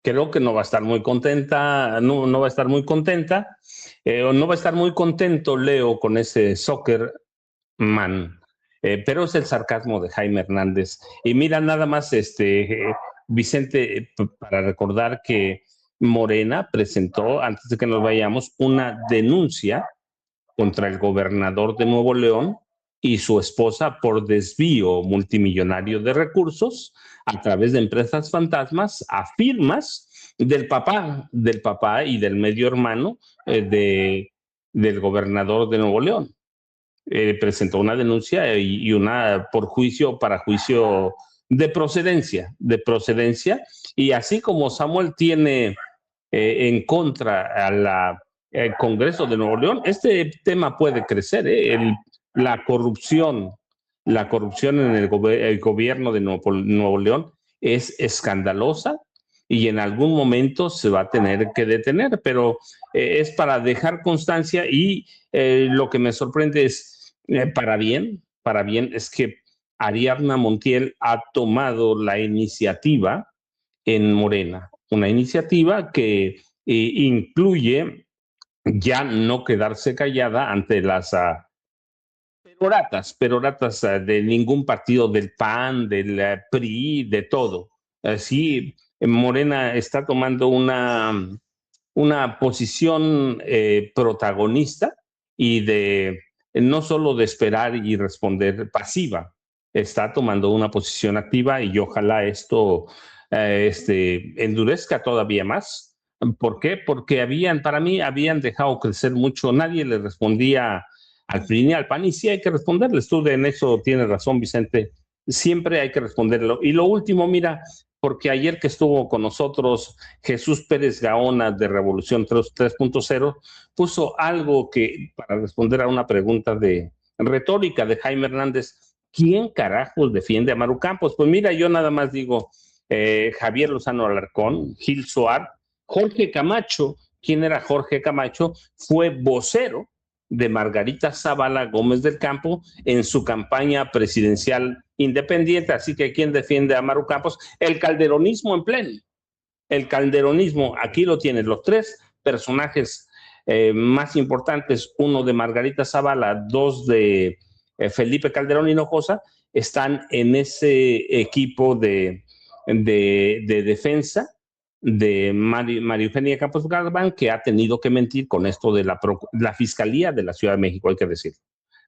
Speaker 2: Creo que no va a estar muy contenta, no va a estar muy contenta, o no va a estar muy contento Leo con ese soccer man. Pero es el sarcasmo de Jaime Hernández. Y mira, nada más, Vicente, para recordar que Morena presentó, antes de que nos vayamos, una denuncia contra el gobernador de Nuevo León y su esposa por desvío multimillonario de recursos a través de empresas fantasmas a firmas del papá y del medio hermano del gobernador de Nuevo León. Presentó una denuncia y una por juicio, para juicio de procedencia, y así como Samuel tiene en contra al Congreso de Nuevo León, este tema puede crecer, la corrupción en el gobierno de Nuevo León es escandalosa y en algún momento se va a tener que detener, pero es para dejar constancia y lo que me sorprende es, para bien, es que Ariadna Montiel ha tomado la iniciativa en Morena, una iniciativa que incluye ya no quedarse callada ante las peroratas de ningún partido, del PAN, del PRI, de todo. Así, Morena está tomando una posición protagonista y de no solo de esperar y responder pasiva, está tomando una posición activa y ojalá esto endurezca todavía más. ¿Por qué? Porque para mí habían dejado crecer mucho, nadie le respondía al PRI ni al PAN, y sí hay que responderles. Tú en eso tienes razón, Vicente, siempre hay que responderlo. Y lo último, mira, porque ayer que estuvo con nosotros Jesús Pérez Gaona de Revolución 3.0, puso algo que, para responder a una pregunta de retórica de Jaime Hernández, ¿quién carajos defiende a Maru Campos? Pues mira, yo nada más digo Javier Lozano Alarcón, Gil Soar, Jorge Camacho. ¿Quién era Jorge Camacho? Fue vocero de Margarita Zavala Gómez del Campo en su campaña presidencial independiente. Así que ¿quién defiende a Maru Campos? El calderonismo en pleno. El calderonismo, aquí lo tienen los tres personajes más importantes, uno de Margarita Zavala, dos de Felipe Calderón Hinojosa, están en ese equipo de defensa de María Eugenia Campos Galván, que ha tenido que mentir con esto de la Fiscalía de la Ciudad de México, hay que decir.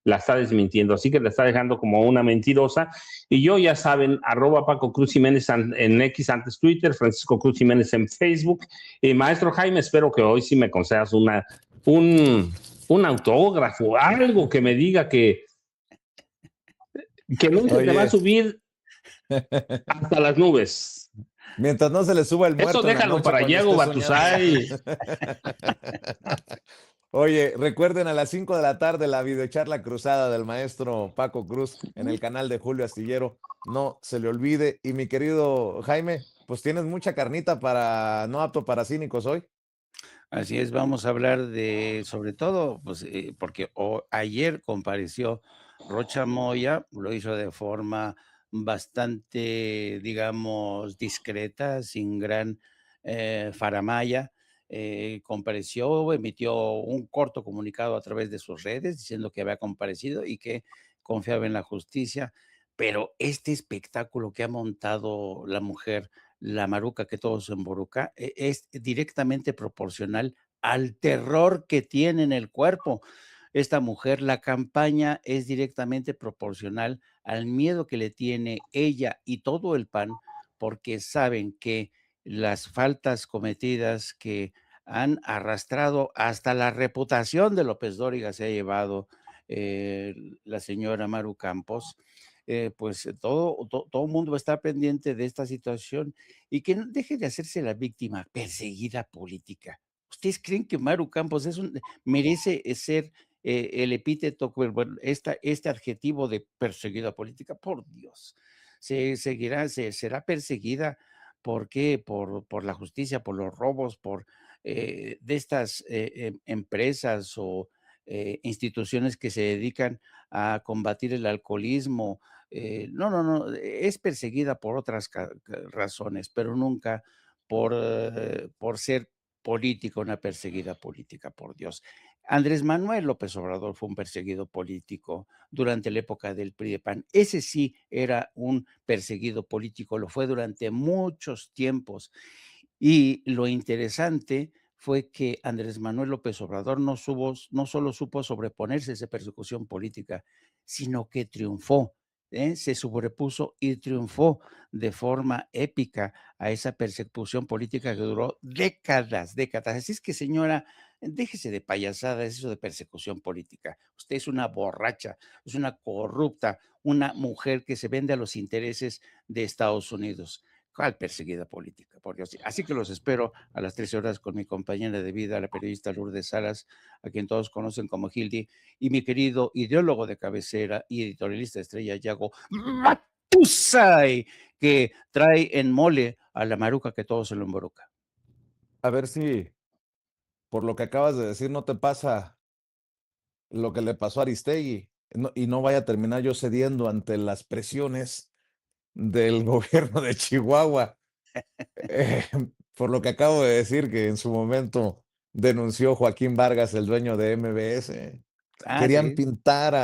Speaker 2: La está desmintiendo, así que la está dejando como una mentirosa. Y yo, ya saben, @Paco Cruz Jiménez en X, antes Twitter, Francisco Cruz Jiménez en Facebook. Maestro Jaime, espero que hoy sí me concedas un autógrafo, algo que me diga que no se te va a subir hasta las nubes.
Speaker 7: Mientras no se le suba el muerto.
Speaker 2: Eso déjalo para Yago Batusay.
Speaker 7: Oye, recuerden a las 5 de la tarde la videocharla cruzada del maestro Paco Cruz en el canal de Julio Astillero. No se le olvide. Y mi querido Jaime, pues tienes mucha carnita para no apto para cínicos hoy.
Speaker 3: Así es, vamos a hablar de, sobre todo, pues, porque ayer compareció Rocha Moya, lo hizo de forma bastante, digamos, discreta, sin gran faramalla. Compareció, emitió un corto comunicado a través de sus redes diciendo que había comparecido y que confiaba en la justicia, pero este espectáculo que ha montado la mujer, la maruca que todos emboruca, es directamente proporcional al terror que tiene en el cuerpo. Esta mujer, la campaña es directamente proporcional al miedo que le tiene ella y todo el PAN, porque saben que las faltas cometidas que han arrastrado hasta la reputación de López Dóriga se ha llevado la señora Maru Campos. Pues todo el mundo va a estar pendiente de esta situación y que no deje de hacerse la víctima perseguida política. ¿Ustedes creen que Maru Campos merece ser el epíteto, bueno, este adjetivo de perseguida política? Por Dios, será perseguida. ¿Por qué? Por la justicia, por los robos, por de estas empresas o instituciones que se dedican a combatir el alcoholismo. No, es perseguida por otras razones, pero nunca por ser política, una perseguida política, por Dios. Andrés Manuel López Obrador fue un perseguido político durante la época del PRI de PAN. Ese sí era un perseguido político, lo fue durante muchos tiempos. Y lo interesante fue que Andrés Manuel López Obrador no solo supo sobreponerse a esa persecución política, sino que triunfó, se sobrepuso y triunfó de forma épica a esa persecución política que duró décadas, décadas. Así es que, señora, déjese de payasadas, eso de persecución política. Usted es una borracha, es una corrupta, una mujer que se vende a los intereses de Estados Unidos. ¿Cuál perseguida política? Por Dios. Así que los espero a las 13 horas con mi compañera de vida, la periodista Lourdes Salas, a quien todos conocen como Hildy, y mi querido ideólogo de cabecera y editorialista estrella, Yago Matusay, que trae en mole a la maruca que todo se lo embroca.
Speaker 7: A ver si por lo que acabas de decir no te pasa lo que le pasó a Aristegui y no vaya a terminar yo cediendo ante las presiones del gobierno de Chihuahua. Eh, por lo que acabo de decir que en su momento denunció Joaquín Vargas, el dueño de MBS.
Speaker 3: Ah,
Speaker 7: Querían
Speaker 3: sí.
Speaker 7: pintar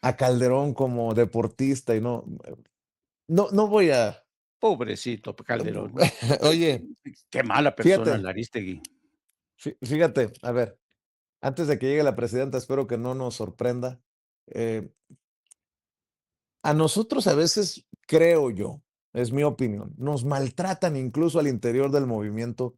Speaker 7: a Calderón como deportista y no voy a...
Speaker 3: Pobrecito Calderón, ¿no?
Speaker 7: Oye,
Speaker 3: Qué mala persona
Speaker 7: fíjate,
Speaker 3: la Aristegui.
Speaker 7: fíjate, a ver, antes de que llegue la presidenta, espero que no nos sorprenda. eh, a nosotros a veces, creo yo, es mi opinión, nos maltratan incluso al interior del movimiento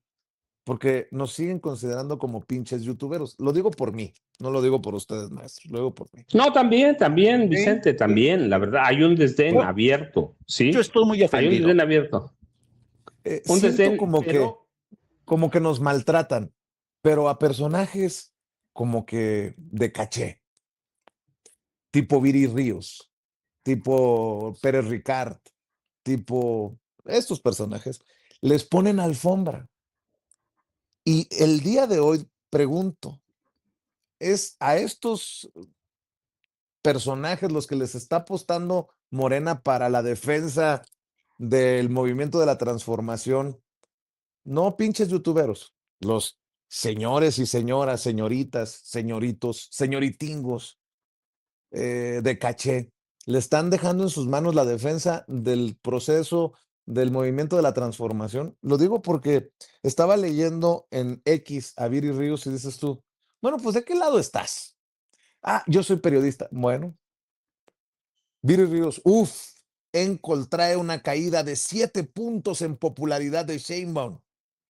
Speaker 7: porque nos siguen considerando como pinches youtuberos. Lo digo por mí, no lo digo por ustedes, maestros, lo digo por mí.
Speaker 2: No, también,
Speaker 3: Sí,
Speaker 2: Vicente,
Speaker 3: sí.
Speaker 2: también, la verdad, hay un desdén
Speaker 3: Yo,
Speaker 2: abierto,
Speaker 3: yo
Speaker 2: ¿sí?
Speaker 3: estoy muy
Speaker 2: Hay un
Speaker 3: ofendido.
Speaker 2: desdén abierto, un
Speaker 7: Siento
Speaker 2: desdén, pero
Speaker 7: como que nos maltratan, pero a personajes como que de caché, tipo Viri Ríos, tipo Pérez Ricard, tipo estos personajes, les ponen alfombra. Y el día de hoy pregunto, ¿es a estos personajes los que les está apostando Morena para la defensa del movimiento de la transformación? No pinches youtuberos, los señores y señoras, señoritas, señoritos, señoritingos de caché, le están dejando en sus manos la defensa del proceso del movimiento de la transformación. Lo digo porque estaba leyendo en X a Viri Ríos y dices tú, bueno, pues ¿de qué lado estás? Ah, yo soy periodista. Bueno, Viri Ríos, Encol trae una caída de 7 puntos en popularidad de Sheinbaum.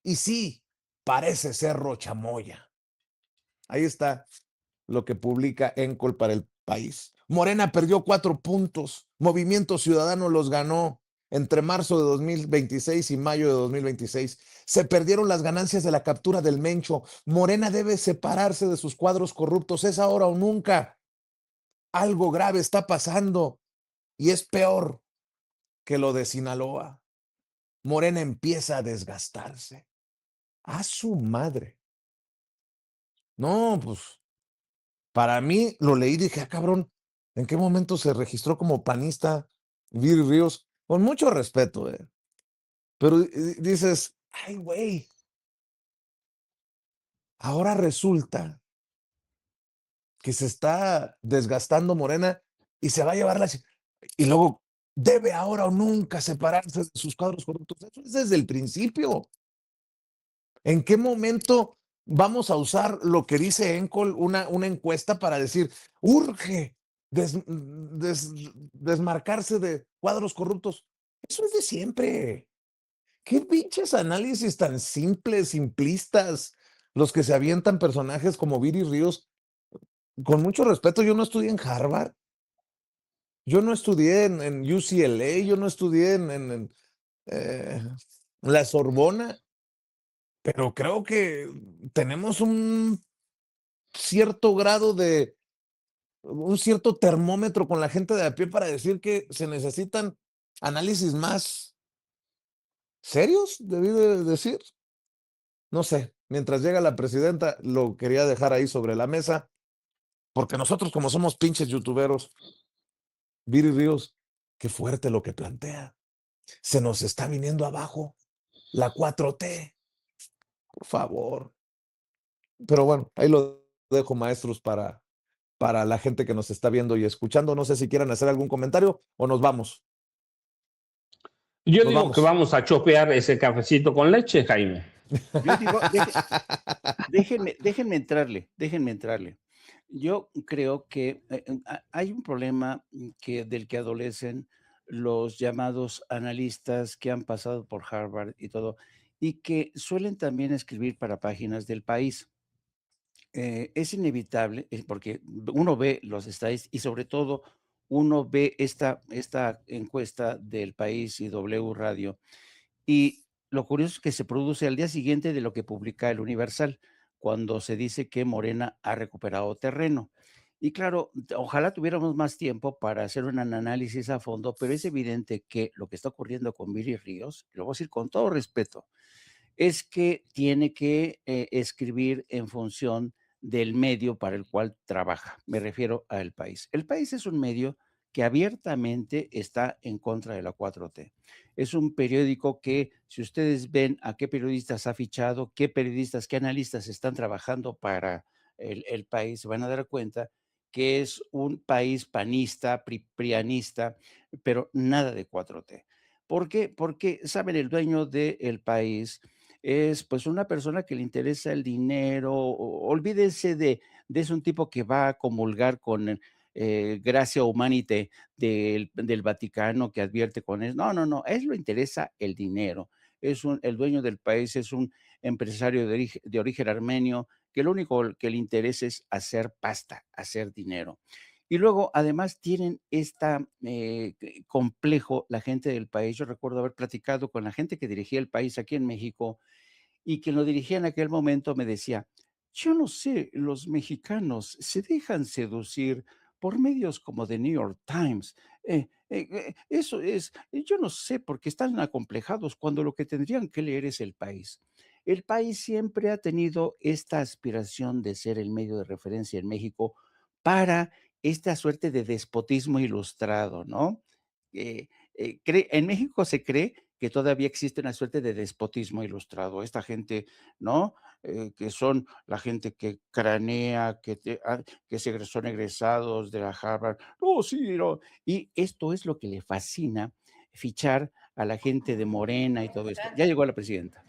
Speaker 7: Y sí, parece ser Rochamoya. Ahí está lo que publica Encol para el país. Morena perdió 4 puntos. Movimiento Ciudadano los ganó entre marzo de 2026 y mayo de 2026. Se perdieron las ganancias de la captura del Mencho. Morena debe separarse de sus cuadros corruptos. Es ahora o nunca. Algo grave está pasando y es peor que lo de Sinaloa. Morena empieza a desgastarse. A su madre. No, pues para mí lo leí y dije, cabrón, ¿en qué momento se registró como panista Viri Ríos? Con mucho respeto, pero dices, ay, güey, ahora resulta que se está desgastando Morena y se va a llevar y luego debe ahora o nunca separarse de sus cuadros corruptos. Eso es desde el principio. ¿En qué momento vamos a usar lo que dice Encol, una encuesta para decir, urge desmarcarse de cuadros corruptos? Eso es de siempre. ¿Qué pinches análisis tan simples, simplistas, los que se avientan personajes como Viri Ríos? Con mucho respeto, yo no estudié en Harvard, yo no estudié en UCLA, yo no estudié eh, la Sorbona, pero creo que tenemos un cierto grado un cierto termómetro con la gente de a pie para decir que se necesitan análisis más serios, debí de decir. No sé, mientras llega la presidenta, lo quería dejar ahí sobre la mesa. Porque nosotros, como somos pinches youtuberos, Viri Ríos, qué fuerte lo que plantea. Se nos está viniendo abajo la 4T, por favor. Pero bueno, ahí lo dejo, maestros, para la gente que nos está viendo y escuchando. No sé si quieran hacer algún comentario o nos vamos.
Speaker 2: Yo
Speaker 7: Nos
Speaker 2: digo
Speaker 7: vamos.
Speaker 2: que vamos a chopear ese cafecito con leche, Jaime.
Speaker 3: Yo digo, déjenme entrarle. Yo creo que hay un problema del que adolecen los llamados analistas que han pasado por Harvard y todo, y que suelen también escribir para páginas del país. Es inevitable, porque uno ve los estadísticos y sobre todo uno ve esta encuesta del país y W Radio, y lo curioso es que se produce al día siguiente de lo que publica el Universal, cuando se dice que Morena ha recuperado terreno. Y claro, ojalá tuviéramos más tiempo para hacer un análisis a fondo, pero es evidente que lo que está ocurriendo con Viri Ríos, lo voy a decir con todo respeto, es que tiene que escribir en función del medio para el cual trabaja. Me refiero a El País. El País es un medio que abiertamente está en contra de la 4T. Es un periódico que, si ustedes ven a qué periodistas ha fichado, qué periodistas, qué analistas están trabajando para el País, se van a dar cuenta que es un país panista, prianista, pero nada de 4T. ¿Por qué? Porque, saben, el dueño del País es pues una persona que le interesa el dinero, olvídense de es un tipo que va a comulgar con Gracia Humanite del Vaticano que advierte con él. No, no, no, a él le interesa el dinero. El dueño del país es un empresario de origen armenio que lo único que le interesa es hacer pasta, hacer dinero. Y luego, además, tienen esta complejo la gente del país. Yo recuerdo haber platicado con la gente que dirigía el país aquí en México y quien lo dirigía en aquel momento me decía, yo no sé, los mexicanos se dejan seducir por medios como The New York Times. Eso es, yo no sé, porque están acomplejados cuando lo que tendrían que leer es El País. El País siempre ha tenido esta aspiración de ser el medio de referencia en México para esta suerte de despotismo ilustrado, ¿no? En México se cree que todavía existe una suerte de despotismo ilustrado. Esta gente, ¿no? Que son la gente que cranea, son egresados de la Harvard. No, sí, no. Y esto es lo que le fascina, fichar a la gente de Morena y todo esto. Ya llegó la presidenta.